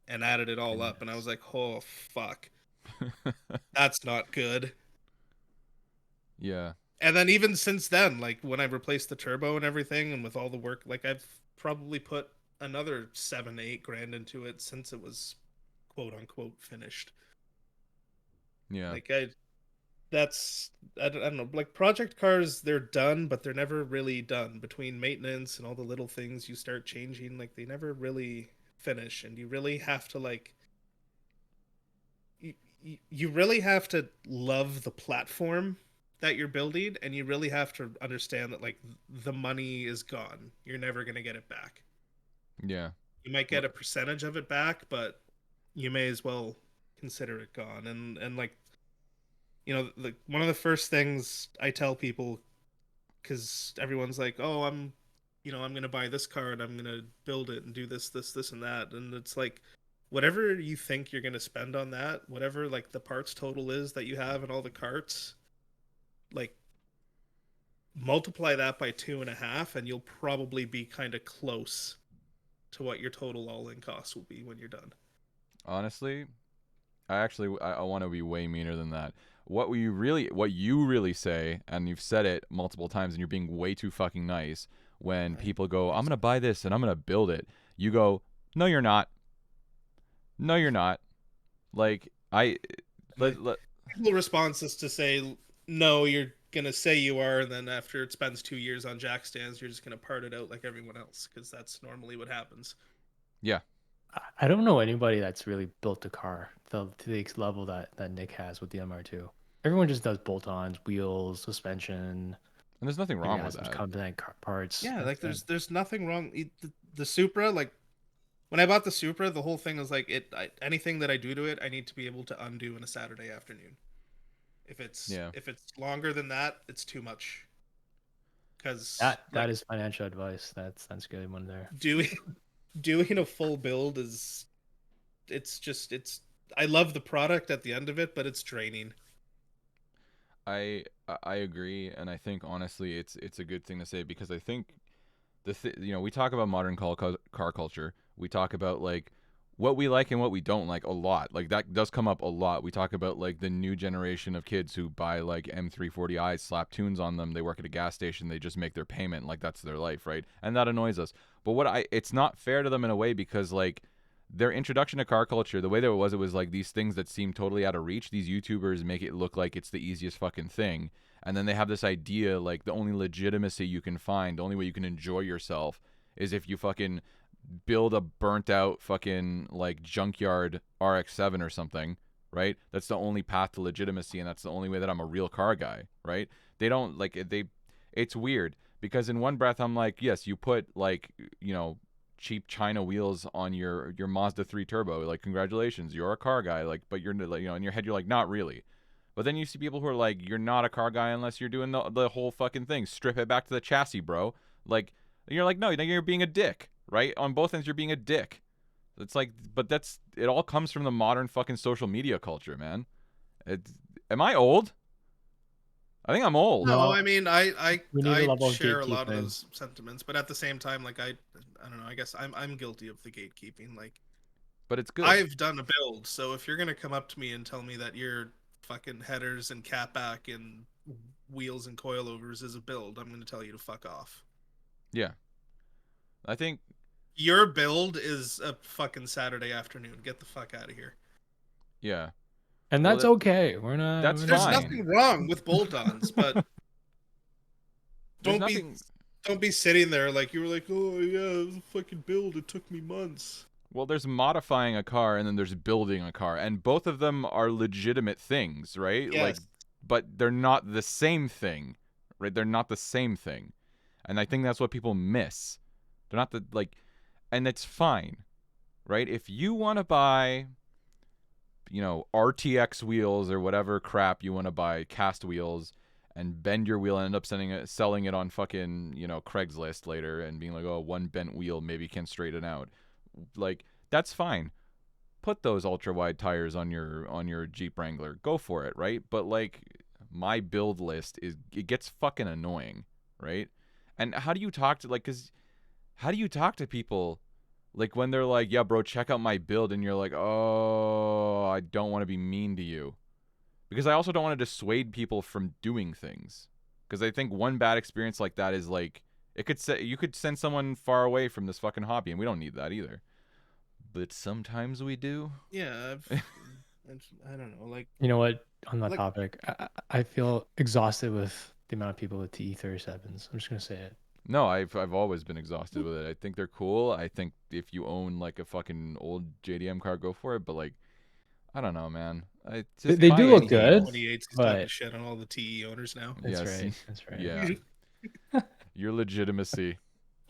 and added it all up, and I was Goodness. like, "Oh fuck, that's not good." Yeah. And then even since then, like when I replaced the turbo and everything, and with all the work, like I've probably put another 7, 8 grand into it since it was quote unquote finished. Yeah. Like that's I don't know, like project cars, they're done, but they're never really done. Between maintenance and all the little things you start changing, like they never really finish, and you really have to like you really have to love the platform that you're building, and you really have to understand that like the money is gone. You're never going to get it back. Yeah. You might Well, get a percentage of it back, but you may as well consider it gone. And like, one of the first things I tell people, because everyone's like, "Oh, I'm gonna buy this car and I'm gonna build it and do this, and that," and it's like, whatever you think you're gonna spend on that, whatever like the parts total is that you have and all the carts, like multiply that by 2.5, and you'll probably be kind of close to what your total all-in cost will be when you're done. honestly, I want to be way meaner than that. What you really say, and you've said it multiple times, and you're being way too fucking nice when Right? people go, "I'm gonna buy this and I'm gonna build it." You go, "No, you're not. No, you're not." Like My let typical response is to say, "No, you're gonna say you are," and then after it spends 2 years on jack stands, you're just gonna part it out like everyone else, because that's normally what happens. yeah. I don't know anybody that's really built a car to the level that Nick has with the MR2. Everyone just does bolt-ons, wheels, suspension, And there's nothing maybe wrong with has some that. component parts. Yeah, like That's it. there's nothing wrong. The Supra, like when I bought the Supra, the whole thing was like anything that I do to it, I need to be able to undo in a Saturday afternoon. Yeah. If it's longer than that, it's too much. Because That like is financial advice. That's a good one there. doing doing a full build is it's I love the product at the end of it, but it's draining. I agree, and I think honestly it's a good thing to say because I think we talk about modern car culture. We talk about like what we like and what we don't like a lot. Like that does come up a lot. We talk about like the new generation of kids who buy like M340i's, slap tunes on them. They work at a gas station. They just make their payment. Like that's their life, right? And that annoys us. But it's not fair to them in a way because like their introduction to car culture, the way that it was like these things that seem totally out of reach. These YouTubers make it look like it's the easiest fucking thing. And then they have this idea like the only legitimacy you can find, the only way you can enjoy yourself is if you fucking build a burnt out fucking like junkyard RX-7 or something, right? That's the only path to legitimacy, and that's the only way that I'm a real car guy, right? They don't like they. It's weird because in one breath I'm like, yes, you put like cheap China wheels on your Mazda 3 Turbo, like congratulations, you're a car guy, like, but you're like in your head you're like not really. But then you see people who are like, you're not a car guy unless you're doing the whole fucking thing. Strip it back to the chassis, bro. Like, you're like, no, you're being a dick, right? On both ends, you're being a dick. It's like, but it all comes from the modern fucking social media culture, man. Am I old? I think I'm old. No, No, I mean we need a I level of share a lot of gatekeeping. those sentiments, but at the same time, like I don't know. I guess I'm guilty of the gatekeeping. Like But it's good. I've done a build, so if you're gonna come up to me and tell me that your fucking headers and catback and wheels and coilovers is a build, I'm gonna tell you to fuck off. Yeah. I think, Your build is a fucking Saturday afternoon. Get the fuck out of here. And well, that's okay. We're not that's we're There's not fine. nothing wrong with bolt-ons, but There's don't be nothing. don't be sitting there like you were like, oh yeah, it was a fucking build. It took me months. Well, there's modifying a car and then there's building a car, and both of them are legitimate things, right? Like, Yes. but they're not the same thing, right? They're not the same thing, and I think that's what people miss. They're not the like, and it's fine, right? If you want to buy, RTX wheels or whatever crap you want to buy, cast wheels, and bend your wheel and end up selling it on fucking Craigslist later and being like, oh, one bent wheel maybe can straighten out, like that's fine. Put those ultra wide tires on your Jeep Wrangler. Go for it, right? But like my build list it gets fucking annoying, right? And how do you talk to cuz how do you talk to people like when they're like, "Yeah, bro, check out my build," and you're like, "Oh, I don't want to be mean to you." Because I also don't want to dissuade people from doing things. Because I think one bad experience like that is like it could say you could send someone far away from this fucking hobby, and we don't need that either. But sometimes we do. Yeah, I don't know, You know what? On that like topic, I feel exhausted with the amount of people with TE37s. I'm just gonna say it. No, I've always been exhausted with it. I think they're cool. I think if you own like a fucking old JDM car, go for it. But like, I don't know, man. I just They buy do a look TE. good, 28's he's talking but shit on all the TE owners now. that's Yes, right. That's right. yeah. Your legitimacy.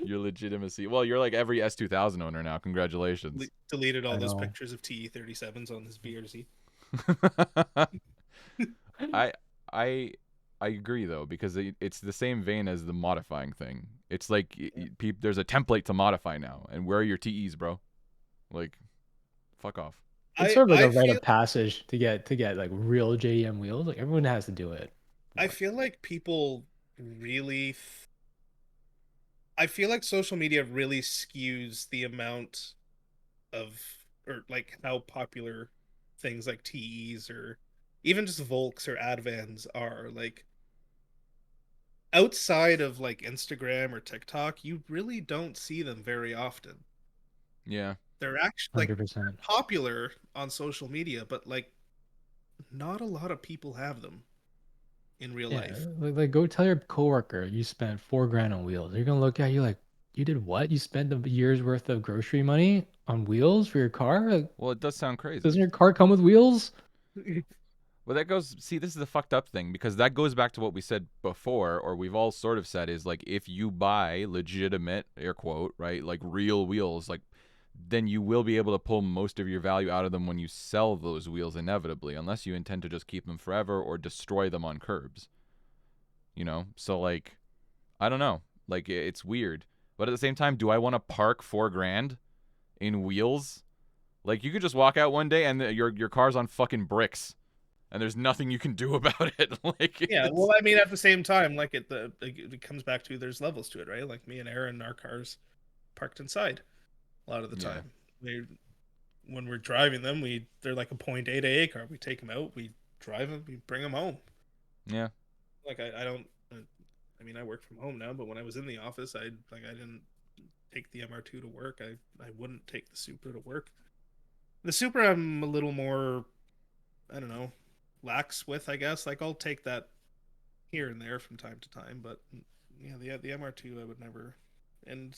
Your legitimacy. Well, you're like every S2000 owner now. Congratulations. Deleted all I those know. pictures of TE37s on his VRZ. I I I agree though because it's the same vein as the modifying thing. It's like there's a template to modify now, and where are your TEs, bro? Like, fuck off. It's I sort of like a I rite feel of passage to get like real JDM wheels. Like everyone has to do it. I But feel like people really I feel like social media really skews the amount of or like how popular things like TEs or even just Volks or Advans are. Like outside of like Instagram or TikTok, you really don't see them very often. Yeah. They're actually like 100%. popular on social media, but like not a lot of people have them in real Yeah, life. like go tell your coworker you spent 4 grand on wheels. They're gonna look at you like, you did what? You spent a year's worth of grocery money on wheels for your car? Like, Well, it does sound crazy. doesn't your car come with wheels? Well, that goes. See, this is the fucked up thing because that goes back to what we said before, or we've all sort of said is like if you buy legitimate air quote right, like real wheels, like then you will be able to pull most of your value out of them when you sell those wheels inevitably, unless you intend to just keep them forever or destroy them on curbs. You know, so like I don't know, like it's weird, but at the same time, do I want to park 4 grand in wheels? Like you could just walk out one day and your car's on fucking bricks and there's nothing you can do about it. Like Yeah, it's well, I mean, at the same time, like it comes back to there's levels to it, right? Like me and Aaron, our cars parked inside a lot of the yeah, time. We when we're driving them, they're like a point A to A car. We take them out, we drive them, we bring them home. yeah, Like I don't. I mean, I work from home now, but when I was in the office, I didn't take the MR2 to work. I wouldn't take the Supra to work. The Supra, I'm a little more, I don't know, lax with, I guess. Like I'll take that here and there from time to time, but yeah, the MR2 I would never. And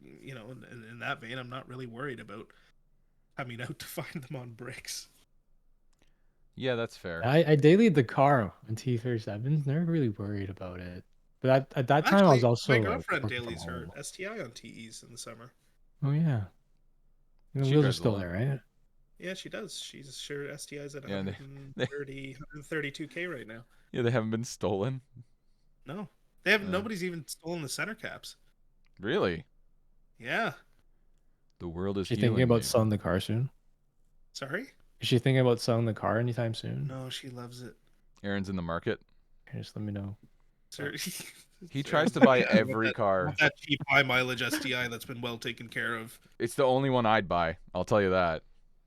you know, in that vein, I'm not really worried about coming out to find them on bricks. yeah. That's fair. I dailied the car on T37s. Never really worried about it. But at that time, I was Actually, my also like girlfriend working from dailies her home. STI on TEs in the summer. Oh yeah, and the She wheels are drives a still lot. there, right? Yeah, she does. She's sure STI's at Yeah, and they 132K right now. yeah they haven't been stolen. No, they have Uh, nobody's even stolen the center caps. really, Yeah, the world is Is she thinking healing about me. selling the car soon? sorry. Is she thinking about selling the car anytime soon? No, she loves it. Aaron's in the market. Okay, just let me know. Sir, He tries Aaron's to like, buy yeah, every I want car. that cheap high mileage STI that's been well taken care of. It's the only one I'd buy. I'll tell you that.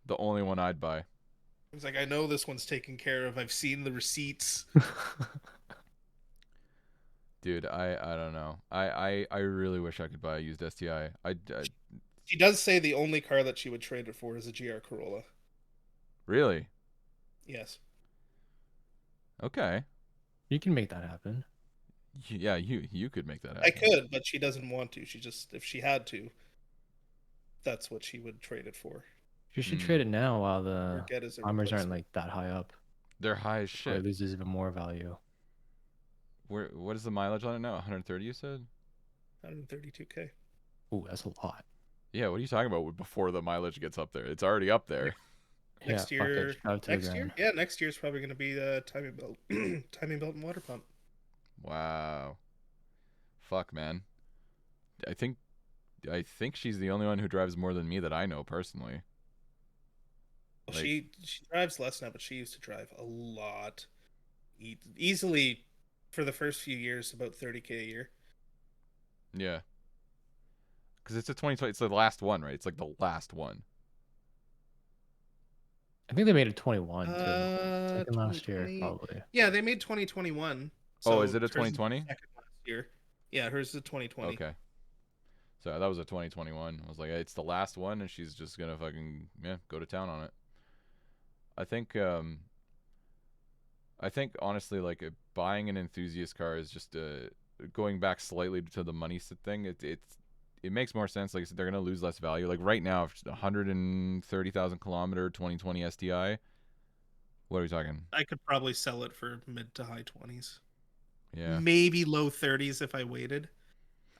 The only one I'd buy. He's like, I know this one's taken care of. I've seen the receipts. Dude, I don't know. I really wish I could buy a used STI. She does say the only car that she would trade it for is a GR Corolla. Really. Yes. Okay. You can make that happen. Yeah, you could make that I happen. could, but she doesn't want to. She just, if she had to, that's what she would trade it for. You should Hmm. trade it now while Or the get as a bombers aren't replacement. like that high up, They're high as before it shit. loses even more value. What is the mileage on it now? 130 you said? 132K. Ooh, that's a lot. Yeah, what are you talking about before the mileage gets up there? It's already up there. Yeah, Next fuck it. year, Just drive to the next year, ground. yeah, next year's probably going to be timing belt, timing belt and water pump. Wow. Fuck, man. I think I think she's the only one who drives more than me that I know personally. Well, Like, she drives less now, but she used to drive a lot. Easily for the first few years, about 30K a year. Yeah, because it's a 2020. It's the last one, right? It's like the last one. I think they made it 21 too. Second last year, 2020. probably. Yeah, they made 2021. Oh, is So it a hers is the 2020? second last year. Yeah, hers is 2020. Okay. So that was a 2021. I was like, hey, it's the last one, and she's just gonna fucking go to town on it. I think honestly, like buying an enthusiast car is just going back slightly to the money thing. It makes more sense. Like I said, they're gonna lose less value. Like right now, if it's 130,000 kilometer 2020 STI. What are we talking? I could probably sell it for mid to high 20s. Yeah. Maybe low 30s if I waited.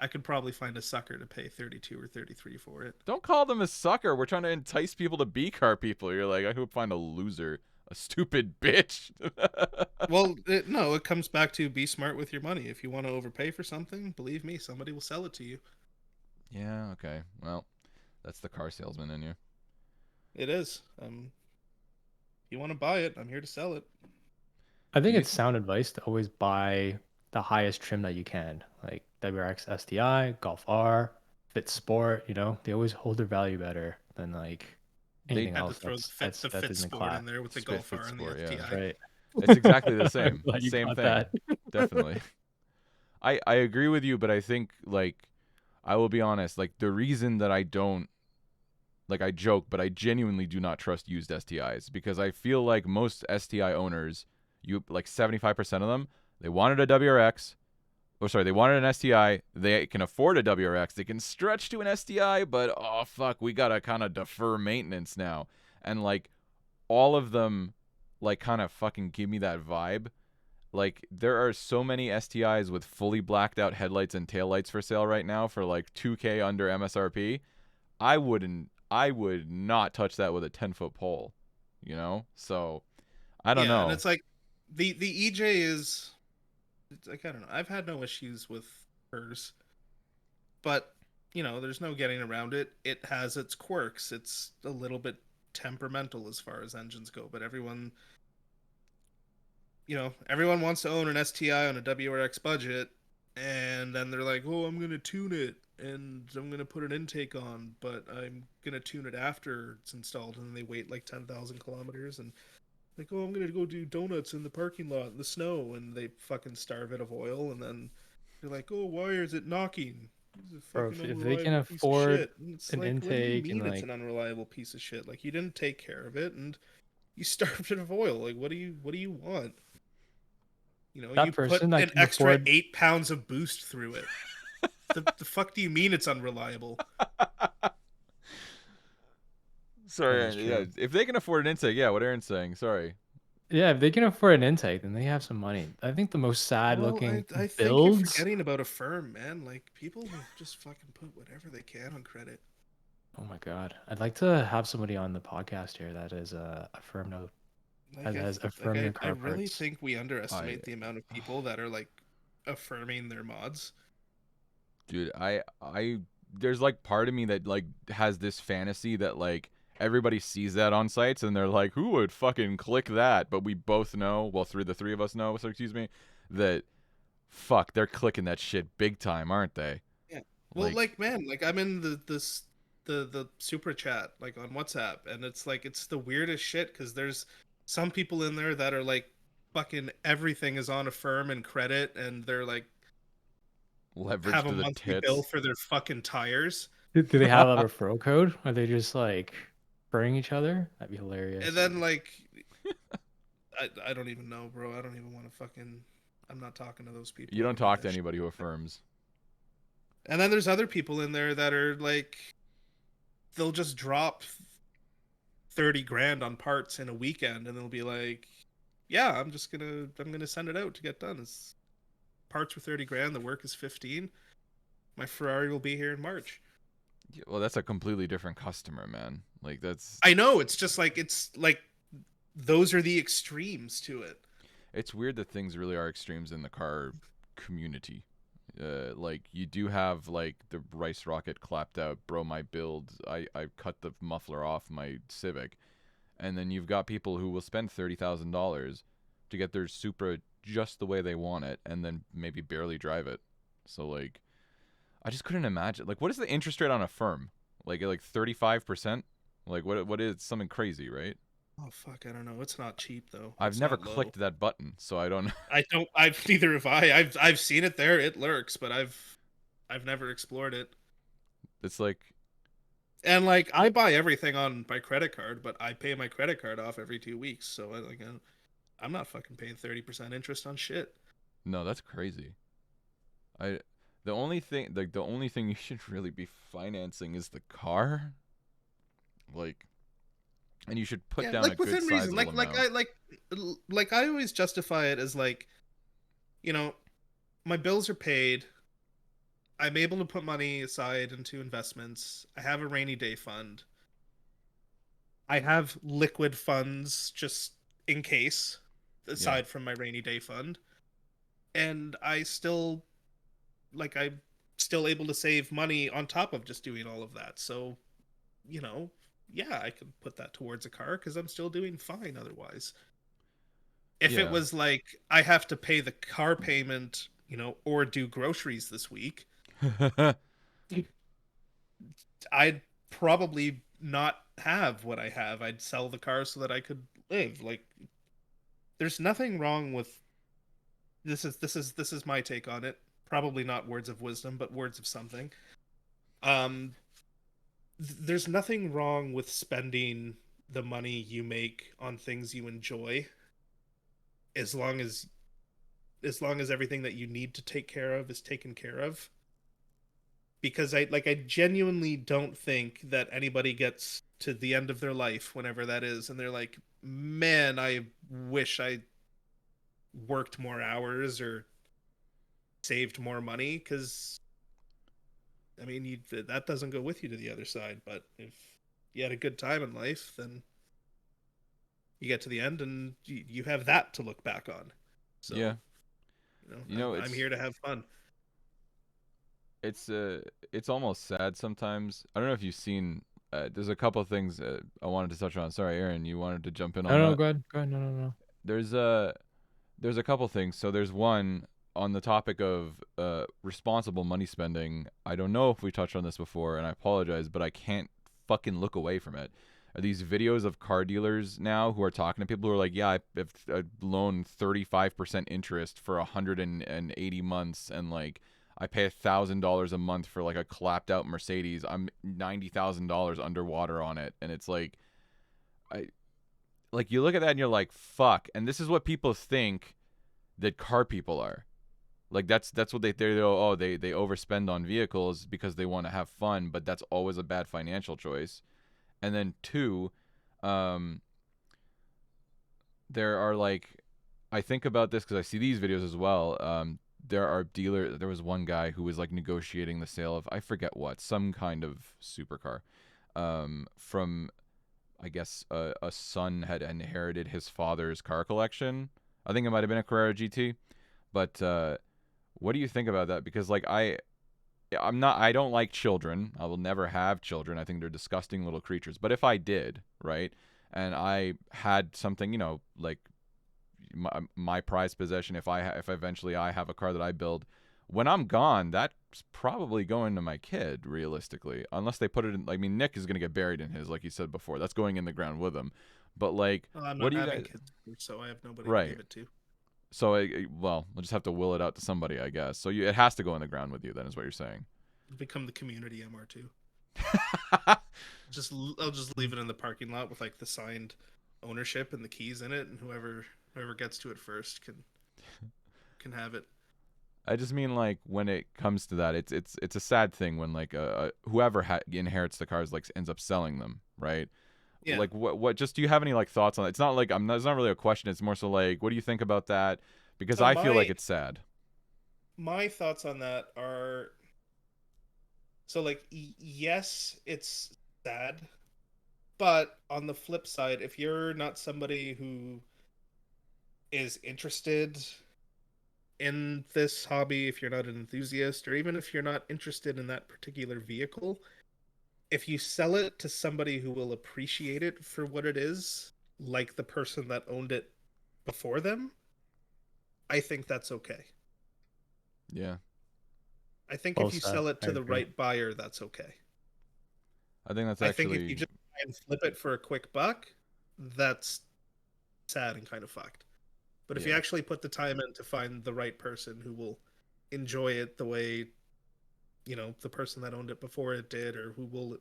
I could probably find a sucker to pay 32 or 33 for it. Don't call them a sucker. We're trying to entice people to be car people. You're like, I hope find a loser, a stupid bitch. Well, no, it comes back to be smart with your money. If you want to overpay for something, believe me, somebody will sell it to you. Yeah. Okay. Well, that's the car salesman in you. It is. You want to buy it, I'm here to sell it. I think You- it's sound advice to always buy the highest trim that you can, like WRX STI, Golf R, Fit Sport. You know, they always hold their value better than like They anything Had to else throw that's Fit in the Sport class. in there with the Spit Golf Fit R and the Sport. Yeah. That's FTI. right. It's exactly the I'm same. glad you Same got thing. that. Definitely. I agree with you, but I think like I will be honest. Like the reason that I don't like I joke, but I genuinely do not trust used STIs because I feel like most STI owners, you like 75% of them, they wanted a WRX. Or sorry, they wanted an STI. They can afford a WRX. They can stretch to an STI, but oh fuck, we gotta kind of defer maintenance now. And like all of them, like kind of fucking give me that vibe. Like there are so many STIs with fully blacked out headlights and taillights for sale right now for like 2K under MSRP. I would not touch that with a 10-foot pole, you know? So, I don't Yeah, and know. it's like the EJ is it's like I don't know. I've had no issues with hers, but there's no getting around it. It has its quirks. It's a little bit temperamental as far as engines go, but everyone wants to own an STI on a WRX budget, and then they're like, "Oh, I'm gonna tune it, and I'm gonna put an intake on, but I'm gonna tune it after it's installed." And then they wait like 10,000 kilometers, and like, "Oh, I'm gonna go do donuts in the parking lot in the snow," and they fucking starve it of oil, and then they're like, "Oh, why is it knocking? It's a Bro, fucking if they can unreliable piece of afford shit." And it's an like, what do you intake and mean it's like an unreliable piece of shit? Like, you didn't take care of it, and you starved it of oil. Like, what do you want? You that put person that an can extra afford 8 pounds of boost through it. The fuck do you mean it's unreliable? that is Sorry, yeah. true. If they can afford an intake, yeah, what Aaron's saying. Sorry. Yeah, if they can afford an intake, then they have some money. I think the most sad Well, looking I think you're builds. forgetting about a firm, man. Like, people will just fucking put whatever they can on credit. Oh my God. I'd like to have somebody on the podcast here that is affirmed Like, has like affirmed their I car really parts. think we I underestimate the amount of people that are like affirming their mods. dude, I there's like part of me that like has this fantasy that like everybody sees that on sites and they're like, who would fucking click that? But we both know, well, the three of us know, so excuse me, that fuck, they're clicking that shit big time, aren't they? Yeah. Well, Like like, man, like I'm in the super chat like on WhatsApp, and it's like it's the weirdest shit because there's some people in there that are like fucking everything is on Affirm and credit, and they're like leverage have a to the monthly bill tits. for their fucking tires, Do they have a referral code? Are they just like referring each other? That'd be and hilarious. then like I don't even know, bro. I don't even want to fucking. I'm not talking to those people You don't anymore. talk to anybody who affirms. And then there's other people in there that are like, they'll just drop 30 grand on parts in a weekend, and they'll be like, "Yeah, I'm gonna send it out to get done. It's parts for 30 grand. The work is 15. My Ferrari will be here in March." Yeah, well, that's a completely different customer, man. Like that's I know, it's like those are the extremes to it. it's weird that things really are extremes in the car community. Like you do have like the rice rocket clapped out, bro. My build, I cut the muffler off my Civic, and then you've got people who will spend $30,000 to get their Supra just the way they want it and then maybe barely drive it. So like I just couldn't imagine. Like what is the interest rate on a firm? Like 35%? Like what is something crazy, right? Oh fuck, I don't know. It's not cheap though. I've It's never not low. clicked that button, so I don't know. I don't. I've neither have I. I've seen it there. It lurks, but I've never explored it. It's like And like I buy everything on my credit card, but I pay my credit card off every 2 weeks. So I'm not fucking paying 30% interest on shit. no, that's crazy. I the only thing you should really be financing is the car. Like and you should put Yeah, down a like good within reason. sizable amount. Like I always justify it as like, you know, my bills are paid. I'm able to put money aside into investments. I have a rainy day fund. I have liquid funds just in case, Yeah. aside from my rainy day fund. And I'm still able to save money on top of just doing all of that. So, you know, yeah, I could put that towards a car because I'm still doing fine otherwise. If it Yeah. was like I have to pay the car payment, or do groceries this week, I'd probably not have what I have. I'd sell the car so that I could live. Like there's nothing wrong with this is my take on it. Probably not words of wisdom, but words of something. Um there's nothing wrong with spending the money you make on things you enjoy as long as everything that you need to take care of is taken care of, because I genuinely don't think that anybody gets to the end of their life, whenever that is, and they're like, man, I wish I worked more hours or saved more money, because I mean that doesn't go with you to the other side. But if you had a good time in life, then you get to the end and you have that to look back on. Yeah. So You know, I'm here to have fun. it's uh it's almost sad sometimes. I don't know if you've seen there's a couple of things I wanted to touch on. Sorry, Aaron, you wanted to jump in No, on no, that. go ahead. Go ahead. No, no, no. There's a there's a couple things. So there's one on the topic of responsible money spending. I don't know if we touched on this before, and I apologize, but I can't fucking look away from it. Are these videos of car dealers now who are talking to people who are like, yeah, I've loaned 35% interest for 180 months, and like I pay $1,000 a month for like a clapped out Mercedes. I'm $90,000 underwater on it, and it's I like you look at that and you're like, fuck. And this is what people think that car people are. Like that's what they overspend on vehicles because they want to have fun, but that's always a bad financial choice. And then two, um, there are like I think about this because I see these videos as well. There are dealers. There was one guy who was like negotiating the sale of I forget what some kind of supercar, from I guess a son had inherited his father's car collection. I think it might have been a Carrera GT. But what do you think about that? Because like I don't like children. I will never have children. I think they're disgusting little creatures. But if I did, right, and I had something, like my prized possession, if eventually I have a car that I build, when I'm gone, that's probably going to my kid, realistically, unless they put it in. I mean, Nick is gonna get buried in his, like you said before. That's going in the ground with him. But like, Well, I'm what not do you having guys? kids, so I have nobody to Right. give it to. So, well, we'll just have to will it out to somebody, I guess. So it has to go in the ground with you, then, is what you're saying. Become the community MR2. I'll just leave it in the parking lot with like the signed ownership and the keys in it, and whoever gets to it first can have it. I just mean like when it comes to that, it's a sad thing when like whoever inherits the cars like ends up selling them, right? Yeah. Like what just do you have any like thoughts on it? It's not like it's not really a question. It's more so like what do you think about that? Because So I feel like it's sad. my thoughts on that are, so like yes, it's sad, but on the flip side, if you're not somebody who is interested in this hobby, if you're not an enthusiast, or even if you're not interested in that particular vehicle, if you sell it to somebody who will appreciate it for what it is, like the person that owned it before them, I think that's okay. Yeah. I think Well if you said. sell it I to the agree. right buyer, that's okay. I think that's I think if you actually just try and flip it for a quick buck, that's sad and kind of fucked. But if you yeah. actually put the time in to find the right person who will enjoy it the way, the person that owned it before it did, or who will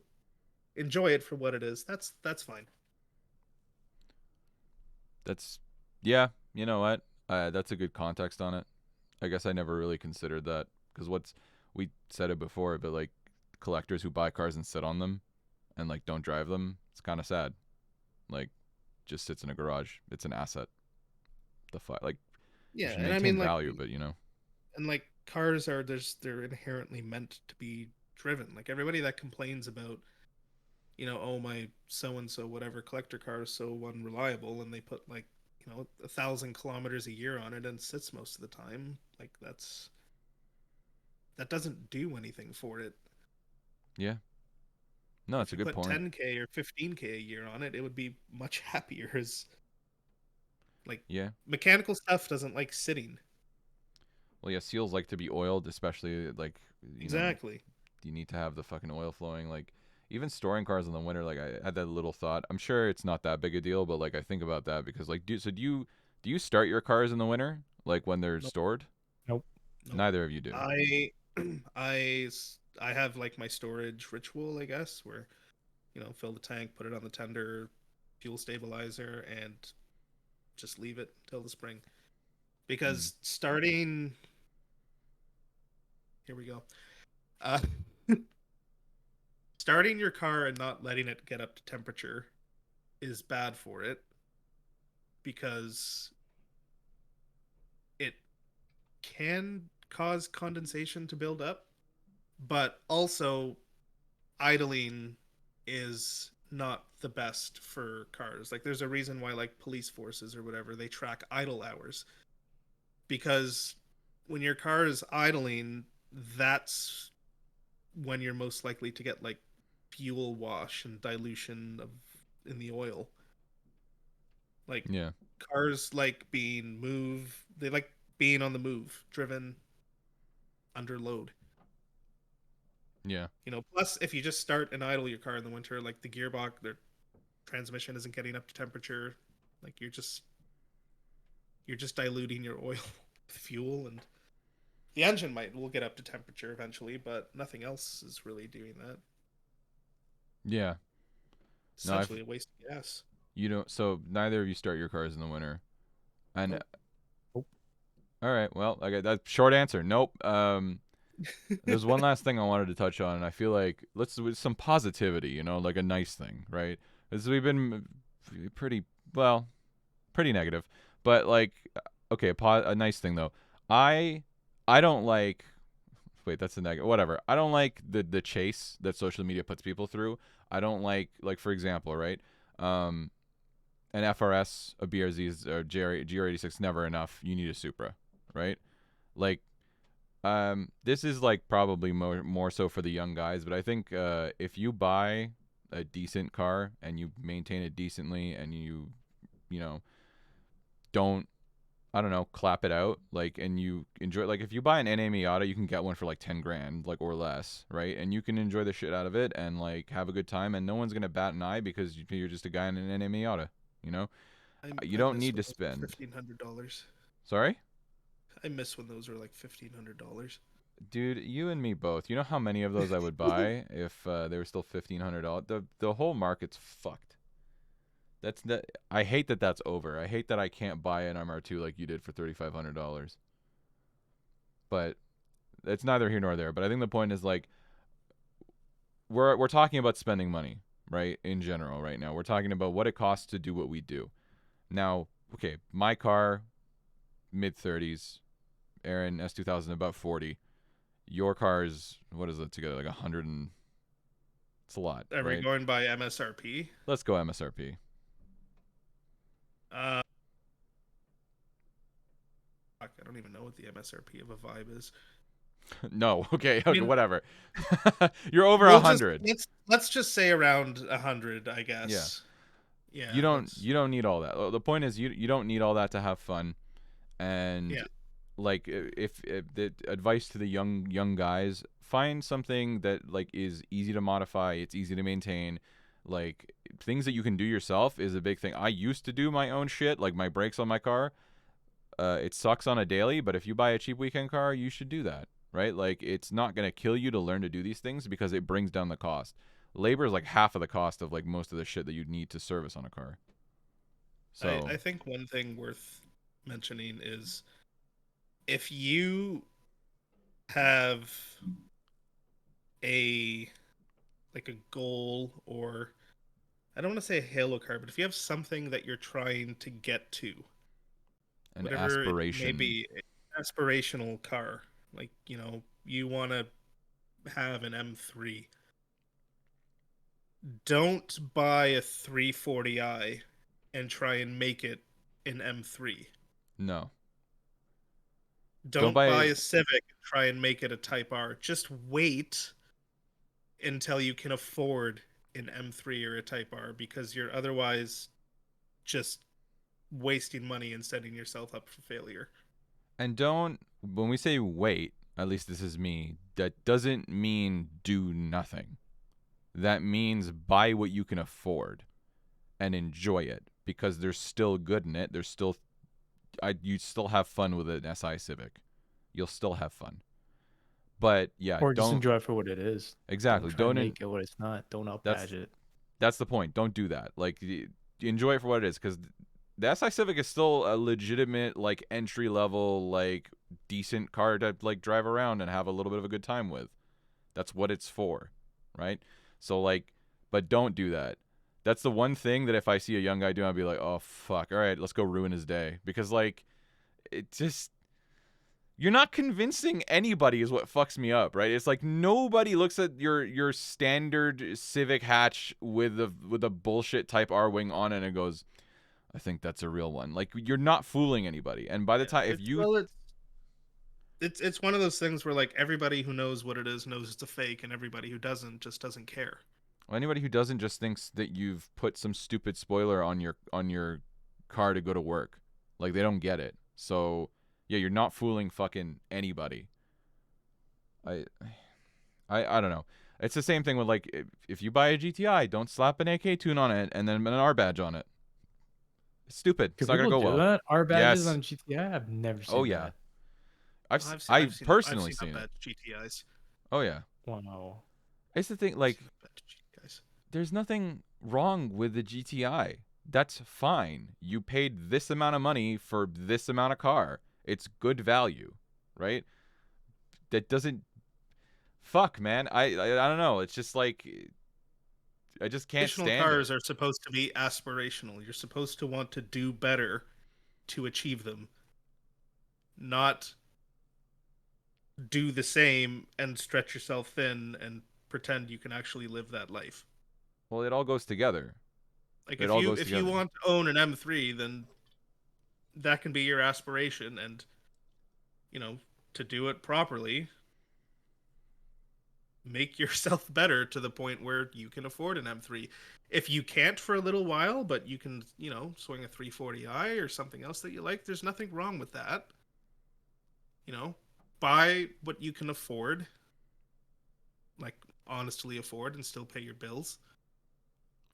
enjoy it for what it is, that's fine. That's yeah, you know what? That's a good context on it. I guess I never really considered that because we said it before, but like collectors who buy cars and sit on them and like don't drive them, it's kind of sad. Like just sits in a garage. It's an asset. Like you Yeah, should and I maintain mean, like, value, but you know. and like cars they're inherently meant to be driven. Like everybody that complains about, oh, my so and so whatever collector car is so unreliable, and they put like, 1,000 kilometers a year on it and sits most of the time. Like that doesn't do anything for it. Yeah. No, it's If a you good put point. 10K or 15K a year on it, it would be much happier. As like Yeah. mechanical stuff doesn't like sitting. Well, yeah, seals like to be oiled, especially like Exactly. you need to have the fucking oil flowing. Like even storing cars in the winter, like I had that little thought. I'm sure it's not that big a deal, but like I think about that because like do you start your cars in the winter like when they're Nope. stored? Nope. Nope. Neither of you do. I I have like my storage ritual, I guess, where fill the tank, put it on the tender, fuel stabilizer, and just leave it till the spring. Mm. Because here we go. Uh, starting your car and not letting it get up to temperature is bad for it because it can cause condensation to build up, but also idling is not the best for cars. Like there's a reason why like police forces or whatever, they track idle hours, because when your car is idling, that's when you're most likely to get like fuel wash and dilution of in the oil. Like Yeah. cars like they like being on the move, driven under load. Yeah. Plus if you just start and idle your car in the winter, like the gearbox, their transmission isn't getting up to temperature. Like you're just diluting your oil with fuel, and the engine will get up to temperature eventually, but nothing else is really doing that. Yeah. No, I've Essentially a waste of gas. you don't. So neither of you start your cars in the winter. And Nope. Nope. all right, well, okay, that short answer. Nope. There's one last thing I wanted to touch on, and I feel like let's with some positivity, like a nice thing, right? Because we've been pretty well, pretty negative, but like, okay, a nice thing though. I I don't like. Wait, that's a negative. Whatever. I don't like the chase that social media puts people through. I don't like for example, right? Um, an FRS, a BRZ, or GR86 never enough. You need a Supra, right? Like this is like probably more so for the young guys, but I think if you buy a decent car and you maintain it decently and you know don't I don't know clap it out like and you enjoy like if you buy an NA Miata you can get one for like 10 grand like or less, right? And you can enjoy the shit out of it and like have a good time and no one's gonna bat an eye because you're just a guy in an NA Miata, you know. You I don't miss need when to those were spend. $1,500. Sorry. I miss when those were like $1,500. Dude, you and me both. You know how many of those I would buy if they were still $1,500. The whole market's fucked. That's that. I hate that that's over. I hate that I can't buy an MR2 like you did for $3,500. But it's neither here nor there. But I think the point is like we're talking about spending money, right? In general, right now we're talking about what it costs to do what we do. Now, okay, my car, mid 30s. Aaron S2000 about 40. Your car's what is it together like 100 and it's a lot, Are we right? going by MSRP? Let's go MSRP. Uh, fuck, I don't even know what the MSRP of a Vibe is. No, okay, I okay, mean, whatever. You're over we'll a just hundred. let's just say around 100, I Yeah, guess. you Yeah, don't that's you don't need all that. The point is you don't need all that to have fun, and yeah. like if the advice to the young guys, find something that like is easy to modify, it's easy to maintain, like things that you can do yourself is a big thing. I used to do my own shit, like my brakes on my car. It sucks on a daily, but if you buy a cheap weekend car, you should do that, right? Like it's not gonna kill you to learn to do these things because it brings down the cost. Labor is like half of the cost of like most of the shit that you need to service on a car. So I think one thing worth mentioning is if you have a like a goal, or I don't want to say a halo car, but if you have something that you're trying to get to, an whatever it may aspiration. be, aspirational car, like, you want to have an M3, don't buy a 340i and try and make it an M3. No. Don't Don't buy buy a Civic and try and make it a Type R. Just wait until you can afford an M3 or a Type R, because you're otherwise just wasting money and setting yourself up for failure. and don't when we say wait, at least this is me, that doesn't mean do nothing. That means buy what you can afford and enjoy it because there's still good in it. There's still you still have fun with an SI Civic. You'll still have fun. But yeah, Or just don't enjoy it for what it is. Don't exactly try to don't in, make it what it's not. Don't that's upbadge it. that's the point. Don't do that. Like enjoy it for what it is cuz the SI Civic is still a legitimate like entry level like decent car to like drive around and have a little bit of a good time with. That's what it's for, right? So like, but don't do that. That's the one thing that if I see a young guy doing, I'll be like, oh fuck, all right, let's go ruin his day because like, it just you're not convincing anybody is what fucks me up, right? It's like nobody looks at your standard Civic hatch with a bullshit Type R wing on it and goes, I think that's a real one. Like you're not fooling anybody. And by the Yeah, time if it's you well, it's one of those things where like everybody who knows what it is knows it's a fake, and everybody who doesn't just doesn't care. anybody who doesn't just thinks that you've put some stupid spoiler on your car to go to work. Like they don't get it. So yeah, you're not fooling fucking anybody. I I don't know. It's the same thing with like if you buy a GTI, don't slap an AK tune on it and then an R badge on it. It's stupid. Do It's not gonna people go do well. that? R badges Yes. on GTA? I've never Oh seen yeah. that. I I've personally seen seen it. upbad GTIs. Oh yeah. Wow. It's the thing. I've seen Like upbad GTIs. there's nothing wrong with the GTI. That's fine. You paid this amount of money for this amount of car. It's good value, right? That doesn't fuck, man. I don't know. It's just like I just can't Aspirational stand it. cars are supposed to be aspirational. You're supposed to want to do better to achieve them, not do the same and stretch yourself thin and pretend you can actually live that life. Well, it all goes together. Like It if all you goes if you together. want to own an M3, then that can be your aspiration, and to do it properly, make yourself better to the point where you can afford an M3. If you can't for a little while, but you can, swing a 340i or something else that you like, there's nothing wrong with that. You know, buy what you can afford, like honestly afford, and still pay your bills.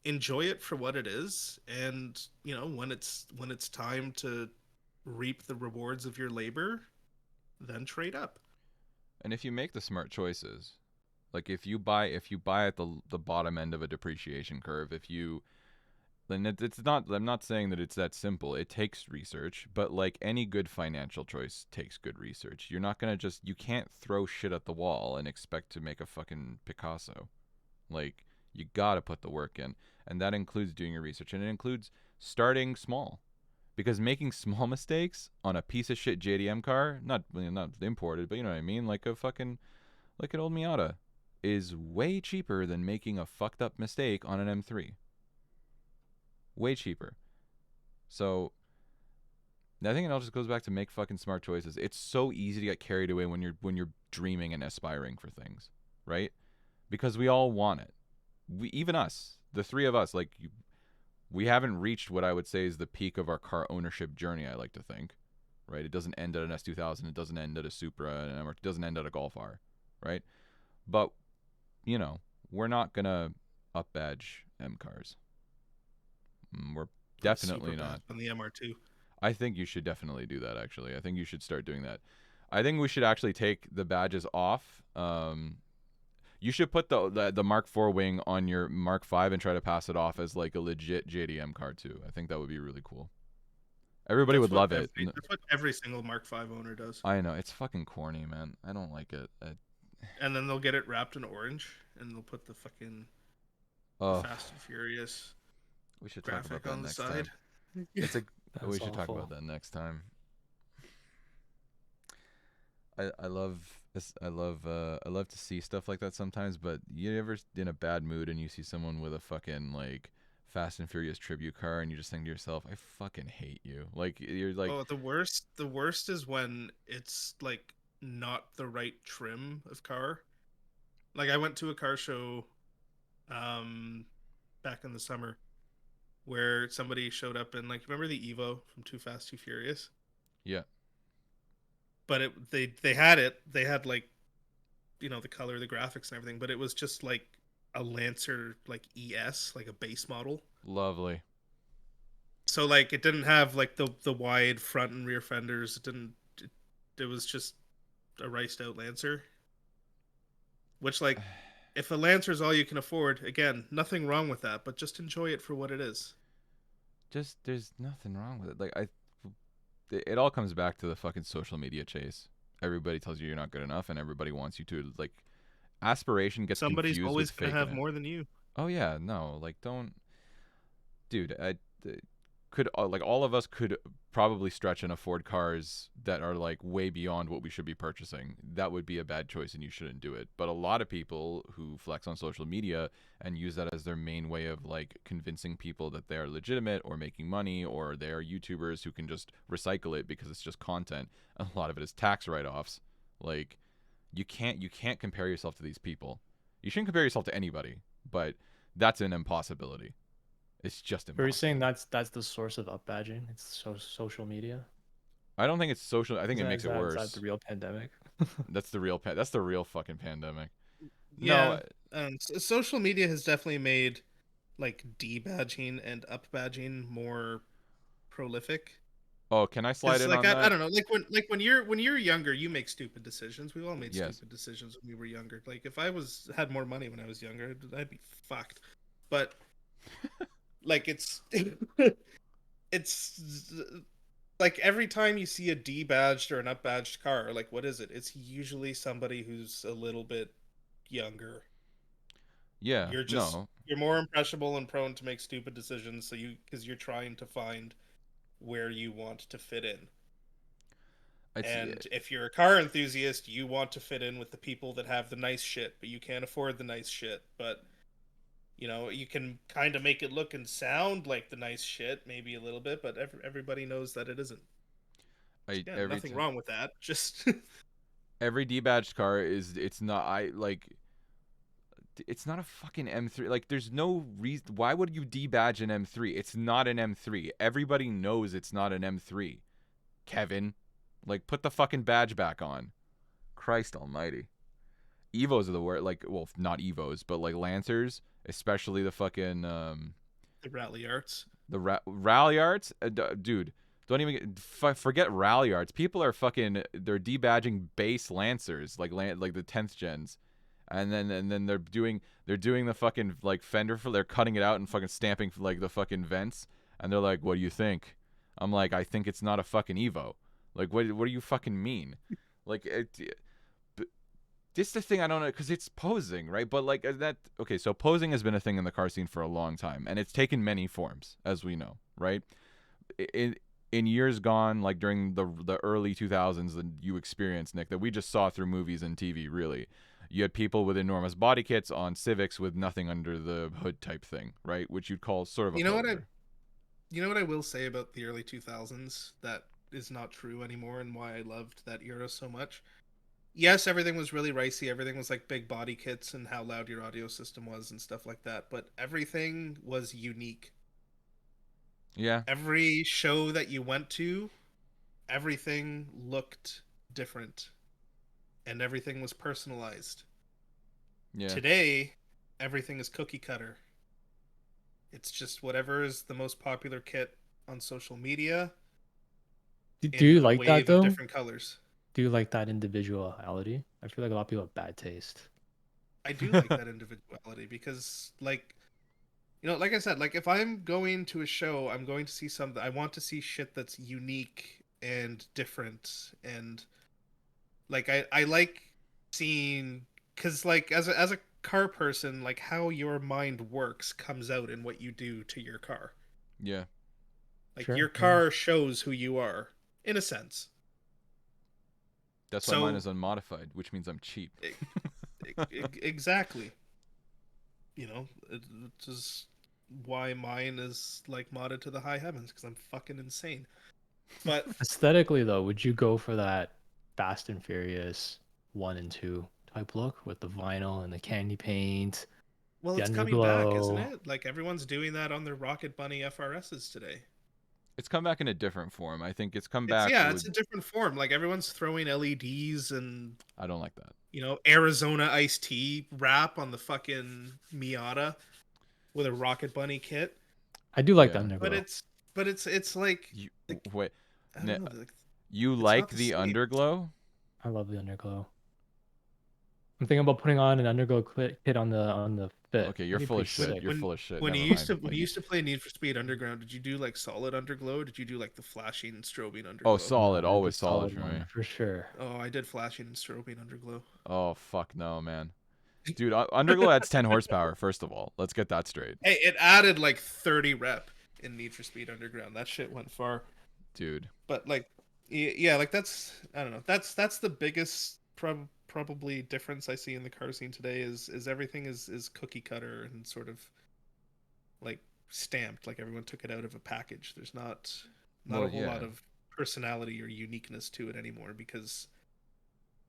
Enjoy it for what it is, and when it's time to reap the rewards of your labor, then trade up. And if you make the smart choices, like if you buy at the bottom end of a depreciation curve, if you then it's not I'm not saying that it's that simple. It takes research, but like any good financial choice takes good research. You're not going to just you can't throw shit at the wall and expect to make a fucking Picasso. Like you got to put the work in, and that includes doing your research and it includes starting small. Because making small mistakes on a piece of shit JDM car, not imported, but you know what I mean, like a fucking like an old Miata, is way cheaper than making a fucked up mistake on an M3. Way cheaper. So I think it all just goes back to make fucking smart choices. It's so easy to get carried away when you're dreaming and aspiring for things, right? Because we all want it. Even us, the three of us, we haven't reached what I would say is the peak of our car ownership journey. I like to think, right? It doesn't end at an S2000. It doesn't end at a Supra, and it doesn't end at a Golf R, right? But you know, we're not gonna up badge M cars. We're Put a super definitely badge not. on the MR2. I think you should definitely do that. Actually, I think you should start doing that. I think we should actually take the badges off. You should put the Mark IV wing on your Mark V and try to pass it off as like a legit JDM car too. I think that would be really cool. Everybody would love it. That's what every single Mark V owner does. I know it's fucking corny, man. I don't like it. And then they'll get it wrapped in orange, and they'll put the fucking the Oh, Fast and Furious we should talk about graphic that on the next side. time. It's a we That's should talk awful. about that next time. I love this. I love to see stuff like that sometimes. But you ever in a bad mood and you see someone with a fucking like Fast and Furious tribute car and you just think to yourself, I fucking hate you. Like you're like, Oh, the worst is when it's like not the right trim of car. Like I went to a car show um back in the summer where somebody showed up in, like, remember the Evo from Too Fast Too Furious? yeah, But they had like, the color, the graphics and everything, but it was just like a Lancer like ES, like a base model. lovely. So like it didn't have like the wide front and rear fenders. It was just a riced out Lancer. Which, like, if a Lancer is all you can afford, again, nothing wrong with that, but just enjoy it for what it is. Just there's nothing wrong with it. Like it all comes back to the fucking social media chase. Everybody tells you you're not good enough, and everybody wants you to like. Aspiration gets Somebody's confused with always gonna faking have it. more than you. Oh yeah, no, like don't, dude. Could like all of us could probably stretch and afford cars that are like way beyond what we should be purchasing. That would be a bad choice, and you shouldn't do it. But a lot of people who flex on social media and use that as their main way of like convincing people that they are legitimate or making money, or they are YouTubers who can just recycle it because it's just content. A lot of it is tax write-offs. Like you can't compare yourself to these people. You shouldn't compare yourself to anybody, but that's an impossibility. It's just But you're saying impossible. that's the source of up badging? It's social media? I don't think it's social. I think Is it that makes is it that is that the worse. real pandemic? That's the real. That's the real fucking pandemic. Yeah, No. social media has definitely made like debadging and upbadging more prolific. Oh, can I slide Because in like on I that? don't know, like when you're younger, you make stupid decisions. We all made Yes. stupid decisions when we were younger. Like if I had more money when I was younger, I'd be fucked. But like it's like every time you see a debadged or an upbadged car, like what is it? It's usually somebody who's a little bit younger. Yeah. You're just No. you're more impressionable and prone to make stupid decisions, so because you're trying to find where you want to fit in. It's And if you're a car enthusiast, you want to fit in with the people that have the nice shit, but you can't afford the nice shit. But you can kind of make it look and sound like the nice shit, maybe a little bit, but everybody knows that it isn't. I Again, nothing wrong with that. Just every debadged car is. It's not. I like. It's not a fucking M3. Like, there's no reason. Why would you debadge an M3? It's not an M3. Everybody knows it's not an M3. Kevin, like, put the fucking badge back on. Christ Almighty. Evos are the worst. Like, well, not Evos, but like Lancers, especially the fucking the rally arts. the rally arts, dude. Don't even forget rally arts. People are fucking. They're debadging base Lancers, like the 10th gens, and then they're doing the fucking like fender for. They're cutting it out and fucking stamping like the fucking vents, and they're like, "What do you think?" I'm like, "I think it's not a fucking Evo." Like, what do you fucking mean? Like, this is the thing I don't know because it's posing, right? But like that, okay. So posing has been a thing in the car scene for a long time, and it's taken many forms, as we know, right? In in years gone, like during the early 2000s that you experienced, Nick, that we just saw through movies and TV, really. You had people with enormous body kits on Civics with nothing under the hood type thing, right? Which you'd call sort of a You know what I poser. you know what I will say about the early 2000s that is not true anymore, and why I loved that era so much. Yes, everything was really ricey. Everything was like big body kits and how loud your audio system was and stuff like that. But everything was unique. Yeah, Every show that you went to everything looked different and everything was personalized. Yeah. Today, everything is cookie cutter. It's just whatever is the most popular kit on social media Do in you a like that wave of though? different colors. Do you like that individuality? I feel like a lot of people have bad taste. I do like that individuality because, like, like I said, like if I'm going to a show, I'm going to see something. I want to see shit that's unique and different, and like I like seeing because like as a car person, like how your mind works comes out in what you do to your car. Yeah. Like Sure. your car shows who you are in a sense. That's why mine So is unmodified, which means I'm cheap. e- exactly, it's just why mine is like modded to the high heavens because I'm fucking insane. But Aesthetically though, would you go for that Fast and Furious 1 and 2 type look with the vinyl and the candy paint, well, the it's coming back, isn't underglow? it? Like everyone's doing that on their Rocket Bunny FRSs today. It's come back in a different form. I think it's come It's back yeah, it's with. a different form. Like everyone's throwing LEDs and I don't like that. Arizona iced tea wrap on the fucking Miata with a Rocket Bunny kit. I do like the Yeah. But underglow. it's You like wait. I don't know, like, You it's like not the the same. underglow? I love the underglow. I'm thinking about putting on an underglow kit on the fit. Okay, you're That'd be full of pretty shit. sick. You're full of shit. When you Never used mind. to when you used to play Need for Speed Underground, did you do like solid underglow? Or did you do like the flashing and strobing Oh, underglow? No, solid. I did the Always solid solid for one me. for sure. Oh, I did flashing and strobing underglow. Oh fuck no, man. Dude, underglow adds 10 horsepower. First of all, let's get that straight, Hey, it added like 30 rep in Need for Speed Underground. That shit went far. dude. But like, yeah, like that's I don't know. That's the biggest probably difference I see in the car scene today is everything is cookie cutter and sort of like stamped. Like everyone took it out of a package. There's not a Well, whole lot yeah. of personality or uniqueness to it anymore because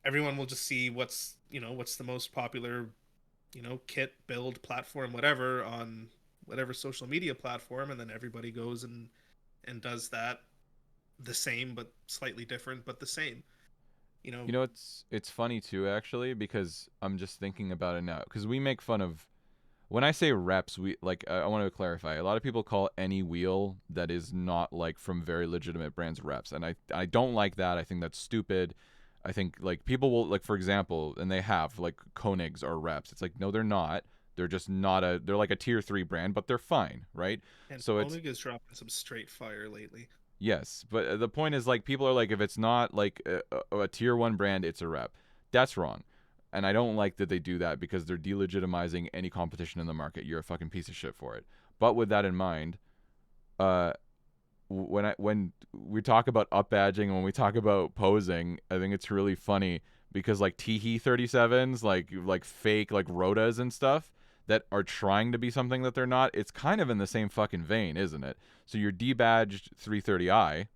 everyone will just see what's the most popular kit, build, platform, whatever on whatever social media platform, and then everybody goes and does that the same but slightly different but the same. You know, It's funny too actually because I'm just thinking about it now because we make fun of when I say reps, we like I want to clarify. A lot of people call any wheel that is not like from very legitimate brands reps, and I don't like that. I think that's stupid. I think like people will like for example, and they have like Koenigs are reps. It's like no, they're not. They're just not a. They're like a tier 3 brand, but they're fine, right? and So it's Koenig is dropping some straight fire lately. yes, but the point is like people are like if it's not like a tier 1 brand, it's a rep. That's wrong. And I don't like that they do that because they're delegitimizing any competition in the market. You're a fucking piece of shit for it. But with that in mind, uh, when we talk about upbadging and when we talk about posing, I think it's really funny because like Teehee 37s, like fake like Rotas and stuff that are trying to be something that they're not. It's kind of in the same fucking vein, isn't it? So you're debadged 330i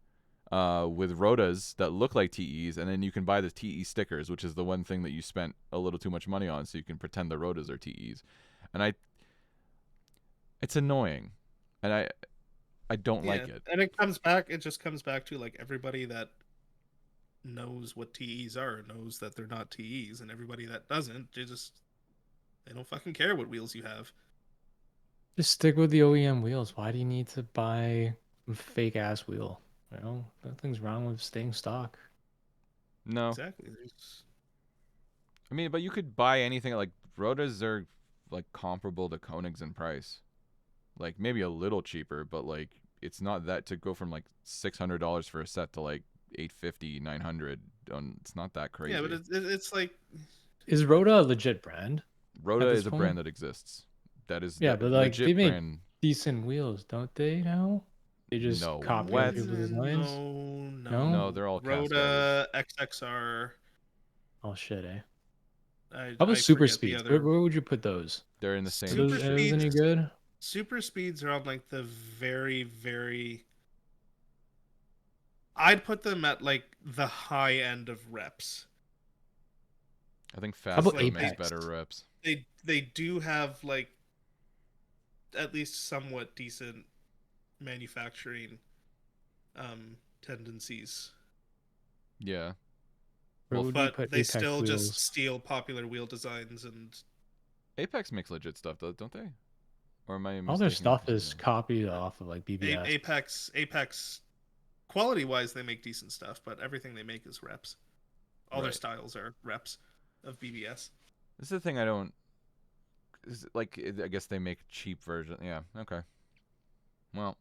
with rotas that look like TEs, and then you can buy the TE stickers, which is the one thing that you spent a little too much money on, so you can pretend the rotas are TEs. And it's annoying, and I don't Yeah, like it. and it just comes back to like everybody that knows what TEs are knows that they're not TEs, and everybody that doesn't, they don't fucking care what wheels you have. Just stick with the OEM wheels. Why do you need to buy a fake ass wheel? Nothing's wrong with staying stock. No, Exactly. There's I mean, but you could buy anything like rotas are like comparable to Koenigs in price, like maybe a little cheaper, but like it's not that to go from like $600 for a set to like 850 900. It's not that yeah, but crazy. it's like Is Rhoda a legit brand Rota at this is a point? brand that exists. That is Yeah, the but like they legit make brand. decent wheels, don't they now? They just No, copy other what? people's designs? no, No? No, no. they're all cast garbage. Rhoda XXR. Oh shit, eh? I How about I super forget the speeds? Where, other. where would you put those? They're in the Are same. those, Super are those speeds. any good? Super speeds are on like the very very. I'd put them at like the high end of reps I think How because fast about though like makes Apex? better reps. they do have like at least somewhat decent manufacturing tendencies. Yeah. Where Well, would we but put they Apex still just wheels? steal popular wheel designs and Apex makes legit stuff, though, don't they? Or am I All their mistaking them for stuff something is else? copied off of like BBS. Apex quality wise they make decent stuff, but everything they make is reps. All their Right. styles are reps of BBS. This is the thing I don't. Is like I guess they make cheap version. Yeah. Okay. Well,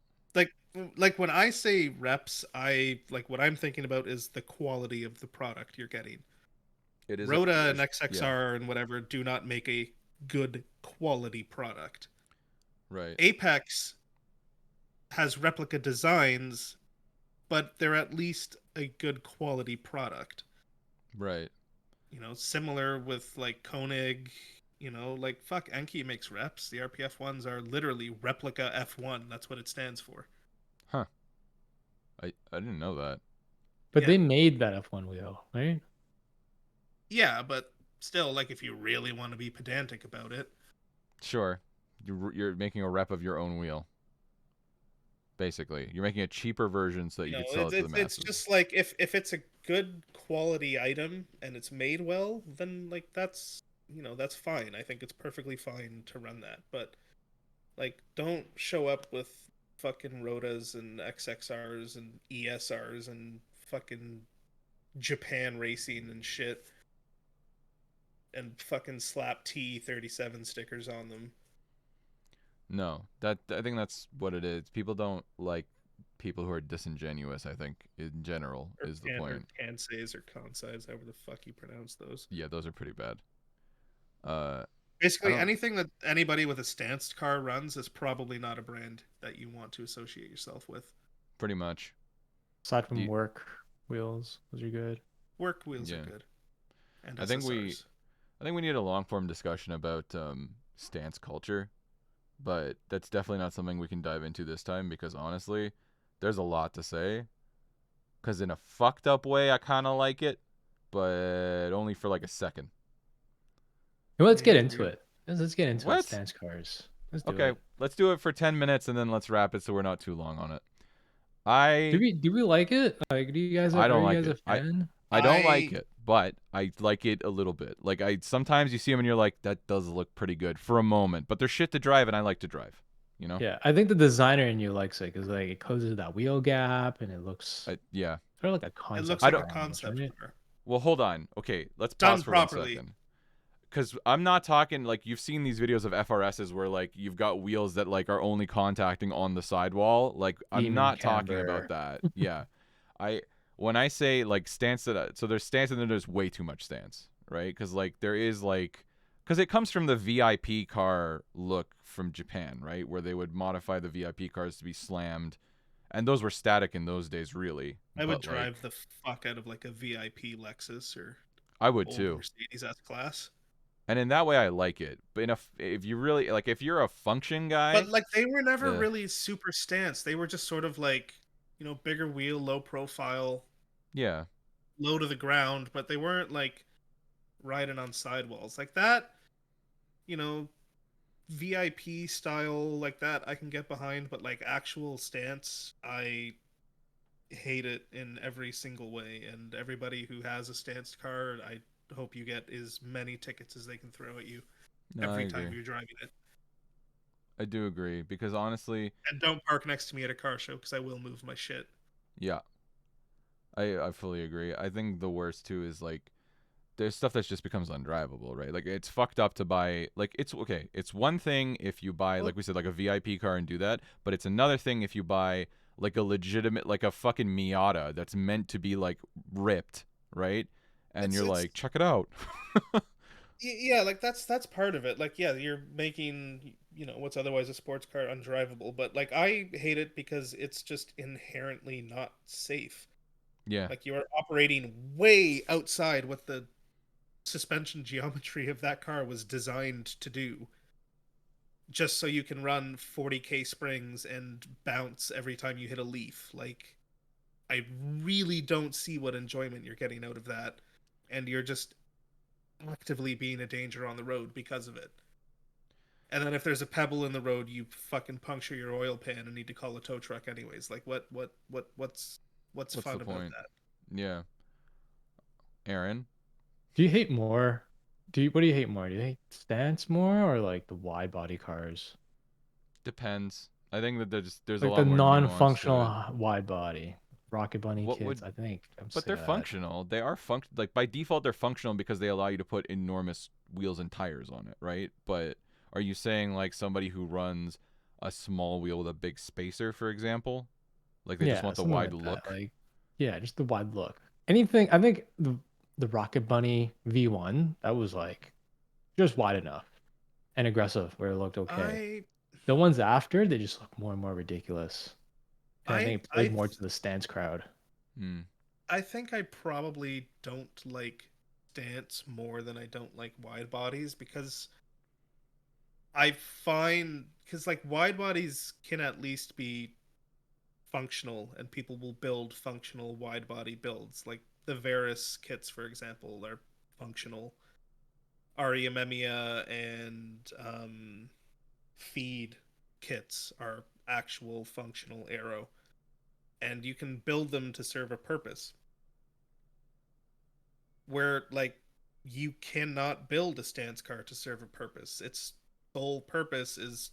Like when I say reps, I like what I'm thinking about is the quality of the product you're getting. it is a. Rhoda It and is, yeah. XXR and whatever do not make a good quality product. Right. Apex has replica designs, but they're at least a good quality product. Right. Similar with like Koenig, like fuck, Enki makes reps. The RPF ones are literally replica F1. That's what it stands for. Huh. I didn't know that. But Yeah. they made that F1 wheel, right? Yeah, but still, like, if you really want to be pedantic about it, Sure. You're making a rep of your own wheel. Basically, you're making a cheaper version so that you could sell it's it to the it's masses. just like if it's a good quality item and it's made well, then like that's fine. I think it's perfectly fine to run that. But like, don't show up with fucking Rotas and XXRs and ESRs and fucking Japan racing and shit and fucking slap T37 stickers on them. No, that I think that's what it is. People don't like people who are disingenuous. I think in general Or is the can or point. cansays or consays, however the fuck you pronounce those. Yeah, those are pretty bad. Uh, I Basically, don't anything that anybody with a stanced car runs is probably not a brand that you want to associate yourself with. pretty much. Aside Do from you, work wheels, those are good. Work wheels are yeah, good, and I think we SSRs. I think we need a long form discussion about stance culture, but that's definitely not something we can dive into this time because honestly, there's a lot to say. Because in a fucked up way, I kind of like it, but only for like a second. Well, let's get It's into weird. it. Let's get into it. What? Stance cars. Let's do Okay, it. let's do it for 10 minutes and then let's wrap it so we're not too long on it. Do I we like it? Like, do you guys I are don't you like guys a it. fan? I don't like I it, but I like it a little bit. Like I sometimes you see them and you're like that does look pretty good for a moment, but they're shit to drive and I like to drive, you know? Yeah, I think the designer in you likes it because like it closes that wheel gap and it looks Yeah. sort of like a It concept looks I like car a don't almost, concept right? car Well, hold on. Okay, let's pause done for 1 properly. second. Cuz I'm not talking like you've seen these videos of FRSs where like you've got wheels that like are only contacting on the sidewall. Like I'm Demon not talking about camber. that. Yeah. I when I say like stance that so there's stance and then there's way too much stance, right? Cuz like there is like cuz it comes from the VIP car look from Japan, right? Where they would modify the VIP cars to be slammed and those were static in those days really. I would But drive like the fuck out of like a VIP Lexus or I would old too. Mercedes S class. And in that way I like it. But if you really like if you're a function But guy, like they were never the really super stance. They were just sort of like, bigger wheel, low profile, yeah, low to the ground, but they weren't like riding on sidewalls. Like that, you know, VIP style like that I can get behind, but like actual stance, I hate it in every single way. And everybody who has a stance car, I hope you get as many tickets as they can throw at you no, I every agree. time you're driving it. I do agree because honestly, And don't park next to me at a car show because I will move my shit. yeah, I fully agree. I think the worst too is like there's stuff that just becomes undrivable, right? Like it's fucked up to buy like it's okay. It's one thing if you buy Well, like we said like a VIP car and do that, but it's another thing if you buy like a legitimate like a fucking Miata that's meant to be like ripped, right? And it's you're it's like, check it out. yeah, like that's part of it. Like yeah, you're making what's otherwise a sports car undrivable, but like I hate it because it's just inherently not safe. Yeah. Like you are operating way outside what the suspension geometry of that car was designed to do, just so you can run 40k springs and bounce every time you hit a leaf. Like I really don't see what enjoyment you're getting out of that, and you're just actively being a danger on the road because of it. And then if there's a pebble in the road, you fucking puncture your oil pan and need to call a tow truck anyways. Like what's What's the fun about point? that? Yeah. Aaron, Do you hate more? What do you hate more? Do you hate stance more or like the wide body cars? depends. I think that there's a Like the lot more nuance to non-functional it. wide body. Rocket Bunny What kits, would I think I would But say they're that. functional. They are like by default they're functional because they allow you to put enormous wheels and tires on it, right? But are you saying like somebody who runs a small wheel with a big spacer, for example? Like they just Yeah, want the something wide like that. look? Like, yeah, just the wide look. Anything, I think the Rocket Bunny V1, that was like just wide enough and aggressive where it looked okay. I The ones after, they just look more and more ridiculous. And I I think it I played th- more to the stance crowd. Hmm. I think I probably don't like stance more than I don't like wide bodies because I find because like wide bodies can at least be functional and people will build functional wide body builds like the Varus kits for example are functional. Aria Memia and Feed kits are actual functional aero and you can build them to serve a purpose where like you cannot build a stance car to serve a purpose. Its sole purpose is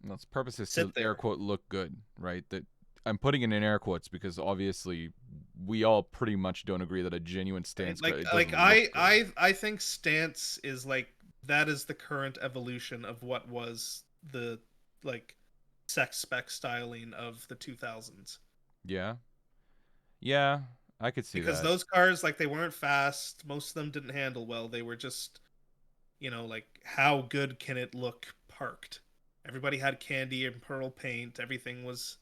Well, its purpose is to sit air there. quote look good, right? That I'm putting it in air quotes because obviously we all pretty much don't agree that a genuine Right? stance car it doesn't look I good. I think stance is like that is the current evolution of what was the like sex spec styling of the 2000s. Yeah. Yeah, I could see Because that. those cars like they weren't fast, most of them didn't handle well. They were just, like how good can it look parked? Everybody had candy and pearl paint. Everything was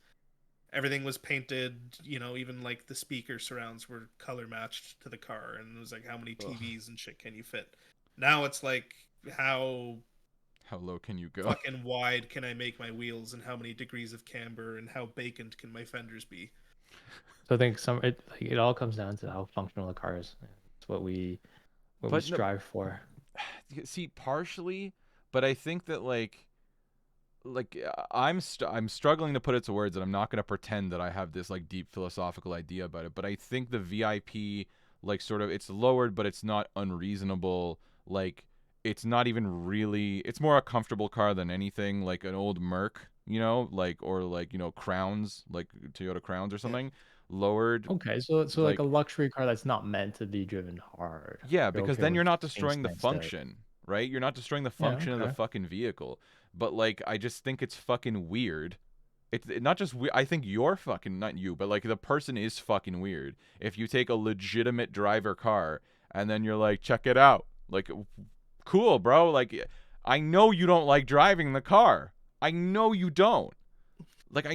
painted, even like the speaker surrounds were color matched to the car and it was like how many Ugh. TVs and shit can you fit? Now it's like how How low can you go? fucking wide can I make my wheels and how many degrees of camber and how baconed can my fenders be? So I think it all comes down to how functional the car is. It's what we But no, strive for. see partially, but I think that I'm struggling to put it to words, and I'm not going to pretend that I have this like deep philosophical idea about it, but I think the VIP like sort of it's lowered but it's not unreasonable. Like it's not even really, it's more a comfortable car than anything, like an old Merc, like, or like, Crowns, like Toyota Crowns or Yeah. something. Lowered, Okay, so like a like, luxury car that's not meant to be driven hard. yeah, You're because okay then with you're not staying destroying the standstill. function, right? You're not destroying the Yeah, function of the okay. fucking vehicle. But like, I just think it's fucking weird. Not just I think you're fucking, not you, but like the person is fucking weird. If you take a legitimate driver car and then you're like, check it out, like, cool, bro. Like, I know you don't like driving the car. I know you don't. Like,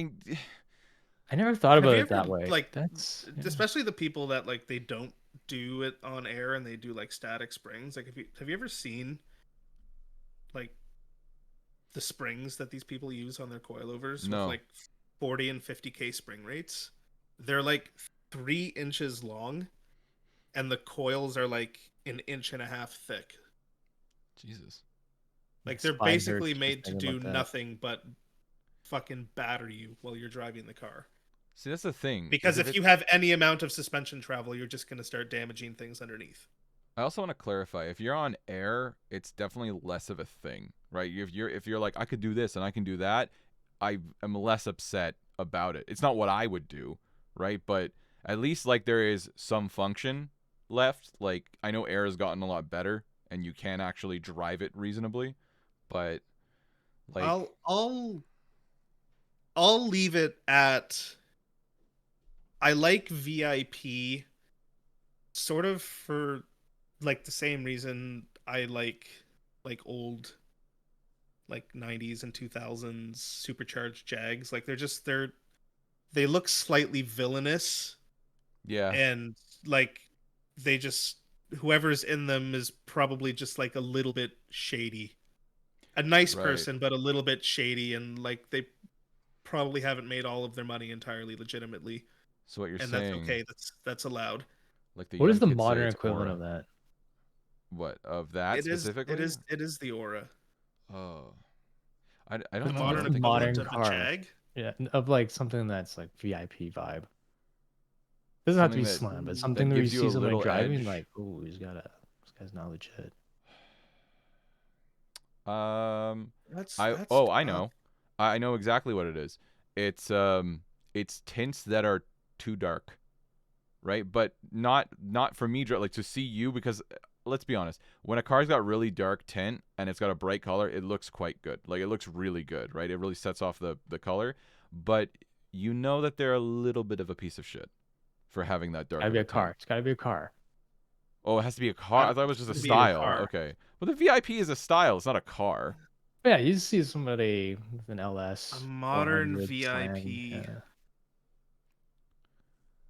I never thought Have about you it ever that way. like That's yeah. especially the people that like they don't do it on air and they do like static springs? Like have you ever seen like the springs that these people use on their coilovers with no. like 40 and 50k spring rates? They're like 3 inches long and the coils are like an inch and a half thick. Jesus. My Like they're spine hurts basically just made to thinking do about that. nothing but fucking batter you while you're driving the car. See, that's the thing. Is Because if if it you have any amount of suspension travel, you're just going to start damaging things underneath. I also want to clarify, if you're on air, it's definitely less of a thing, right? If you're like, I could do this and I can do that, I am less upset about it. It's not what I would do, right? But at least like there is some function left. Like I know air has gotten a lot better and you can actually drive it reasonably, but like, I'll I'll I'll leave it at I like VIP sort of for like the same reason I like old like 90s and 2000s supercharged Jags. Like they look slightly villainous yeah, and like they just whoever's in them is probably just like a little bit shady. A nice right. person but a little bit shady and like they probably haven't made all of their money entirely legitimately So what you're and that's saying, okay. That's allowed. like the What is young the kids say, modern it's equivalent of aura. that? What of that It is it specifically? is it is the Aura. Oh, I The don't know. I modern What's don't the think I've equivalent modern seen. of the car? Jag. Yeah, of like something that's like VIP vibe. Doesn't have to something be that slam, but that something that you gives you see a somebody little driving, edge. like, oh, this guy's not legit. Um, That's I tough. know, I know exactly what it is. It's tints that are too dark, right? But not for me, like to see you because let's be honest, when a car's got really dark tint and it's got a bright color, it looks quite good. Like it looks really good, right? It really sets off the color, but you know that they're a little bit of a piece of shit for having that dark Gotta of be a a car. tint. It's gotta be a car. Oh, it has to be a car. I thought it was It's just a gonna It's be a gotta be a style. car. car. Okay, well the VIP is a style. It's not a car. But yeah, you see somebody with an A LS modern 400 slam. VIP. Yeah.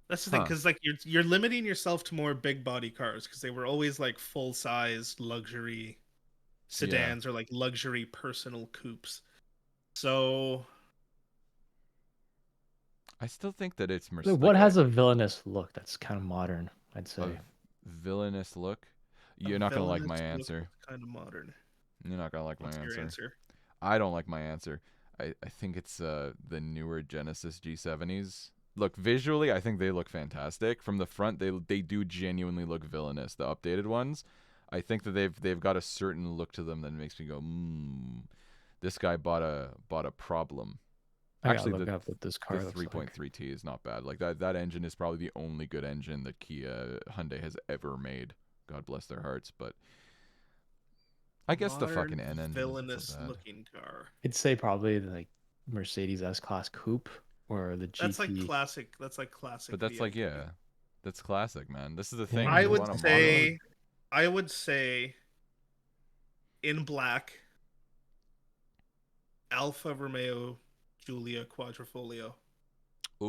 That's the thing, Huh? because like you're limiting yourself to more big body cars because they were always like full size luxury Yeah. sedans or like luxury personal coupes. So I still think that it's Like, what like has a villainous look that's kind of modern, I'd a say. villainous look. a You're not gonna like my villainous look answer. that's kind of modern. You're not gonna like my What's your answer. answer? I don't like my answer. I think it's the newer Genesis G70s. Look, visually, I think they look fantastic. From the front, they do genuinely look villainous. The updated ones, I think that they've got a certain look to them that makes me go, this guy bought a problem. I gotta Actually, look up what this the car looks like. 3.3T is not bad. Like that engine is probably the only good engine that Kia Hyundai has ever made. God bless their hearts, but I guess the fucking Modern N engine isn't so villainous bad. looking car. I'd say probably the, like Mercedes S-Class Coupe or the That's like GT. classic. That's like classic But that's like, VIP. yeah, that's classic, man. This is the Yeah, thing. I You would want a modern one? say, I would say, in black, Alfa Romeo Giulia Quadrifoglio. Ooh,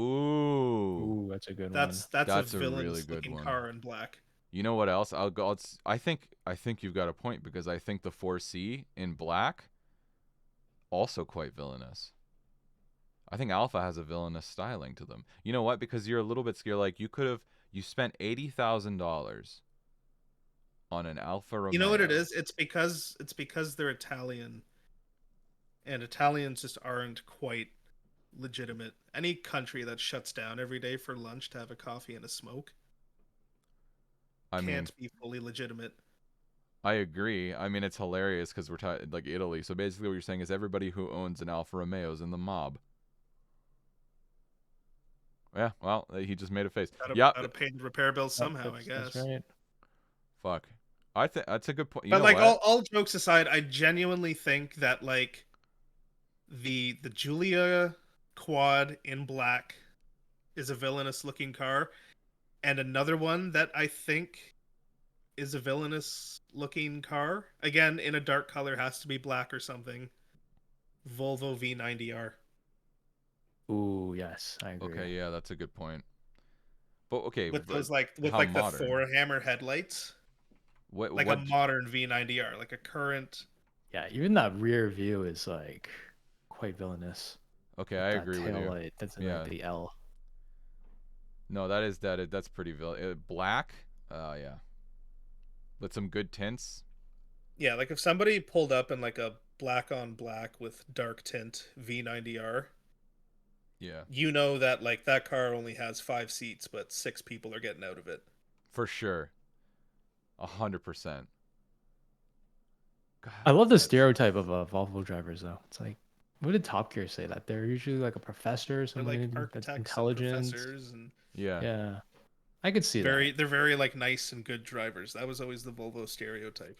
Ooh, that's a good one. That's a that's a really villainous good looking one. car in black. You know what else? I think you've got a point because I think the 4C in black also quite villainous. I think Alpha has a villainous styling to them. You know what? Because you're a little bit scared. Like you spent $80,000 on an Alfa You know what it Romeo. is? It's because they're Italian, and Italians just aren't quite legitimate. Any country that shuts down every day for lunch to have a coffee and a smoke I mean, can't be fully legitimate. I agree. I mean, it's hilarious because we're like Italy. So basically, what you're saying is everybody who owns an Alfa Romeo is in the mob. Yeah, well, he just made a face. Yeah, Gotta pay the repair bills Yep, somehow, I that's guess. right. fuck. I think that's a good point. You But know like what? all jokes aside, I genuinely think that like the Giulia Quad in black is a villainous looking car, and another one that I think is a villainous looking car. Again, in a dark color, has to be black or something. Volvo V90R. Ooh, yes, I agree. Okay, yeah, that's a good point. But okay, With but those like with how like the modern? Thor hammer headlights. What Like a what? modern V90R, like a current. Yeah, even that rear view is like quite villainous Okay, with I that agree with tail you. light that's in like Yeah, the L. no, that's pretty black. Yeah, with some good tints. Yeah, like if somebody pulled up in like a black on black with dark tint V90R, Yeah, you know that like that car only has 5 seats, but 6 people are getting out of it. for sure, 100%. God, I love the that's stereotype of Volvo drivers though. It's like, what did Top Gear say that they're usually like a professor, They're like somebody that's architects and intelligent. professors and yeah. Yeah, I could see that. they're very like nice and good drivers. That was always the Volvo stereotype.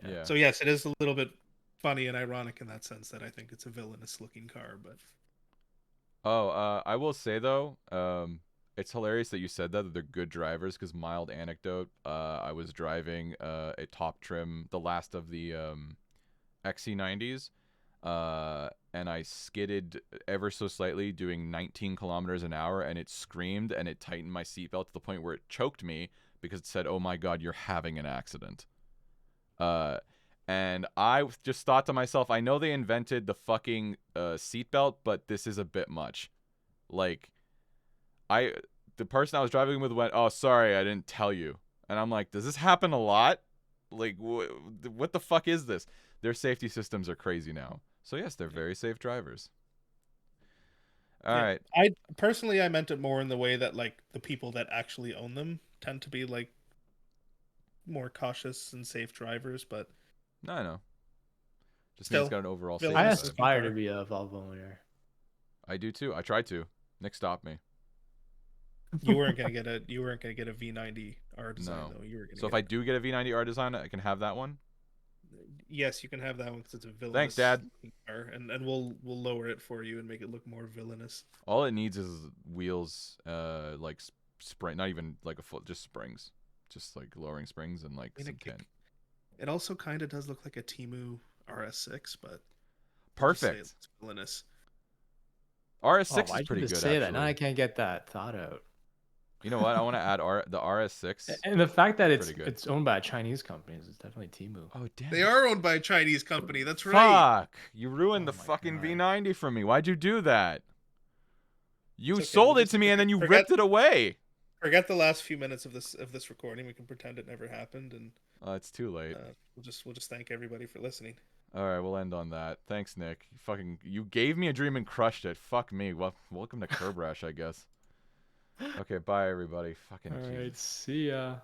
Yeah. Yeah. So yes, it is a little bit funny and ironic in that sense that I think it's a villainous looking car, but Oh, I will say though, it's hilarious that you said that they're good drivers. Because mild anecdote, I was driving a top trim, the last of the XC90s, and I skidded ever so slightly, doing 19 kilometers an hour, and it screamed and it tightened my seatbelt to the point where it choked me because it said, "Oh my God, you're having an accident." Uh, and I just thought to myself, I know they invented the fucking seatbelt, but this is a bit much. Like, the person I was driving with went, "Oh, sorry, I didn't tell you." And I'm like, does this happen a lot? Like, what the fuck is this? Their safety systems are crazy now. So yes, they're very safe drivers. All Yeah, right. I personally I meant it more in the way that like the people that actually own them tend to be like more cautious and safe drivers, but No, I know. Just means it's still, got an overall I safety villainous side. looking aspire to car. be a Volvo owner. I do too. I tried to. Nick stopped me. You weren't gonna get a V90 R design No. though. You were gonna So if get I do get a V90R design, I can have that one. yes, you can have that one because it's a Thanks, villainous Dad. looking car, and we'll lower it for you and make it look more villainous. All it needs is wheels, like spring, not even like a foot, just springs, just like lowering springs and like I mean, some tint. it also kind of does look like a Timu RS6, but we'll just say Perfect. it's villainous. Oh, RS6 is why'd you pretty just good say that? Now actually. I can't get that thought out. You know what? I want to add the RS6. And the fact that Pretty good. it's owned by a Chinese company is definitely Timu. Oh damn They it! are owned by a Chinese company. That's right. Fuck! You ruined Oh the my fucking God. V90 for me. Why'd you do that? You It's okay. We'll sold it just to me and then you forget ripped it away. forget the last few minutes of this recording. We can pretend it never happened, and Oh, it's too late. we'll just thank everybody for listening. All right, we'll end on that. Thanks, Nick. You gave me a dream and crushed it. Fuck me. Well, welcome to Curbrash, I guess. Okay, bye everybody. Fucking All right, Jesus. see ya.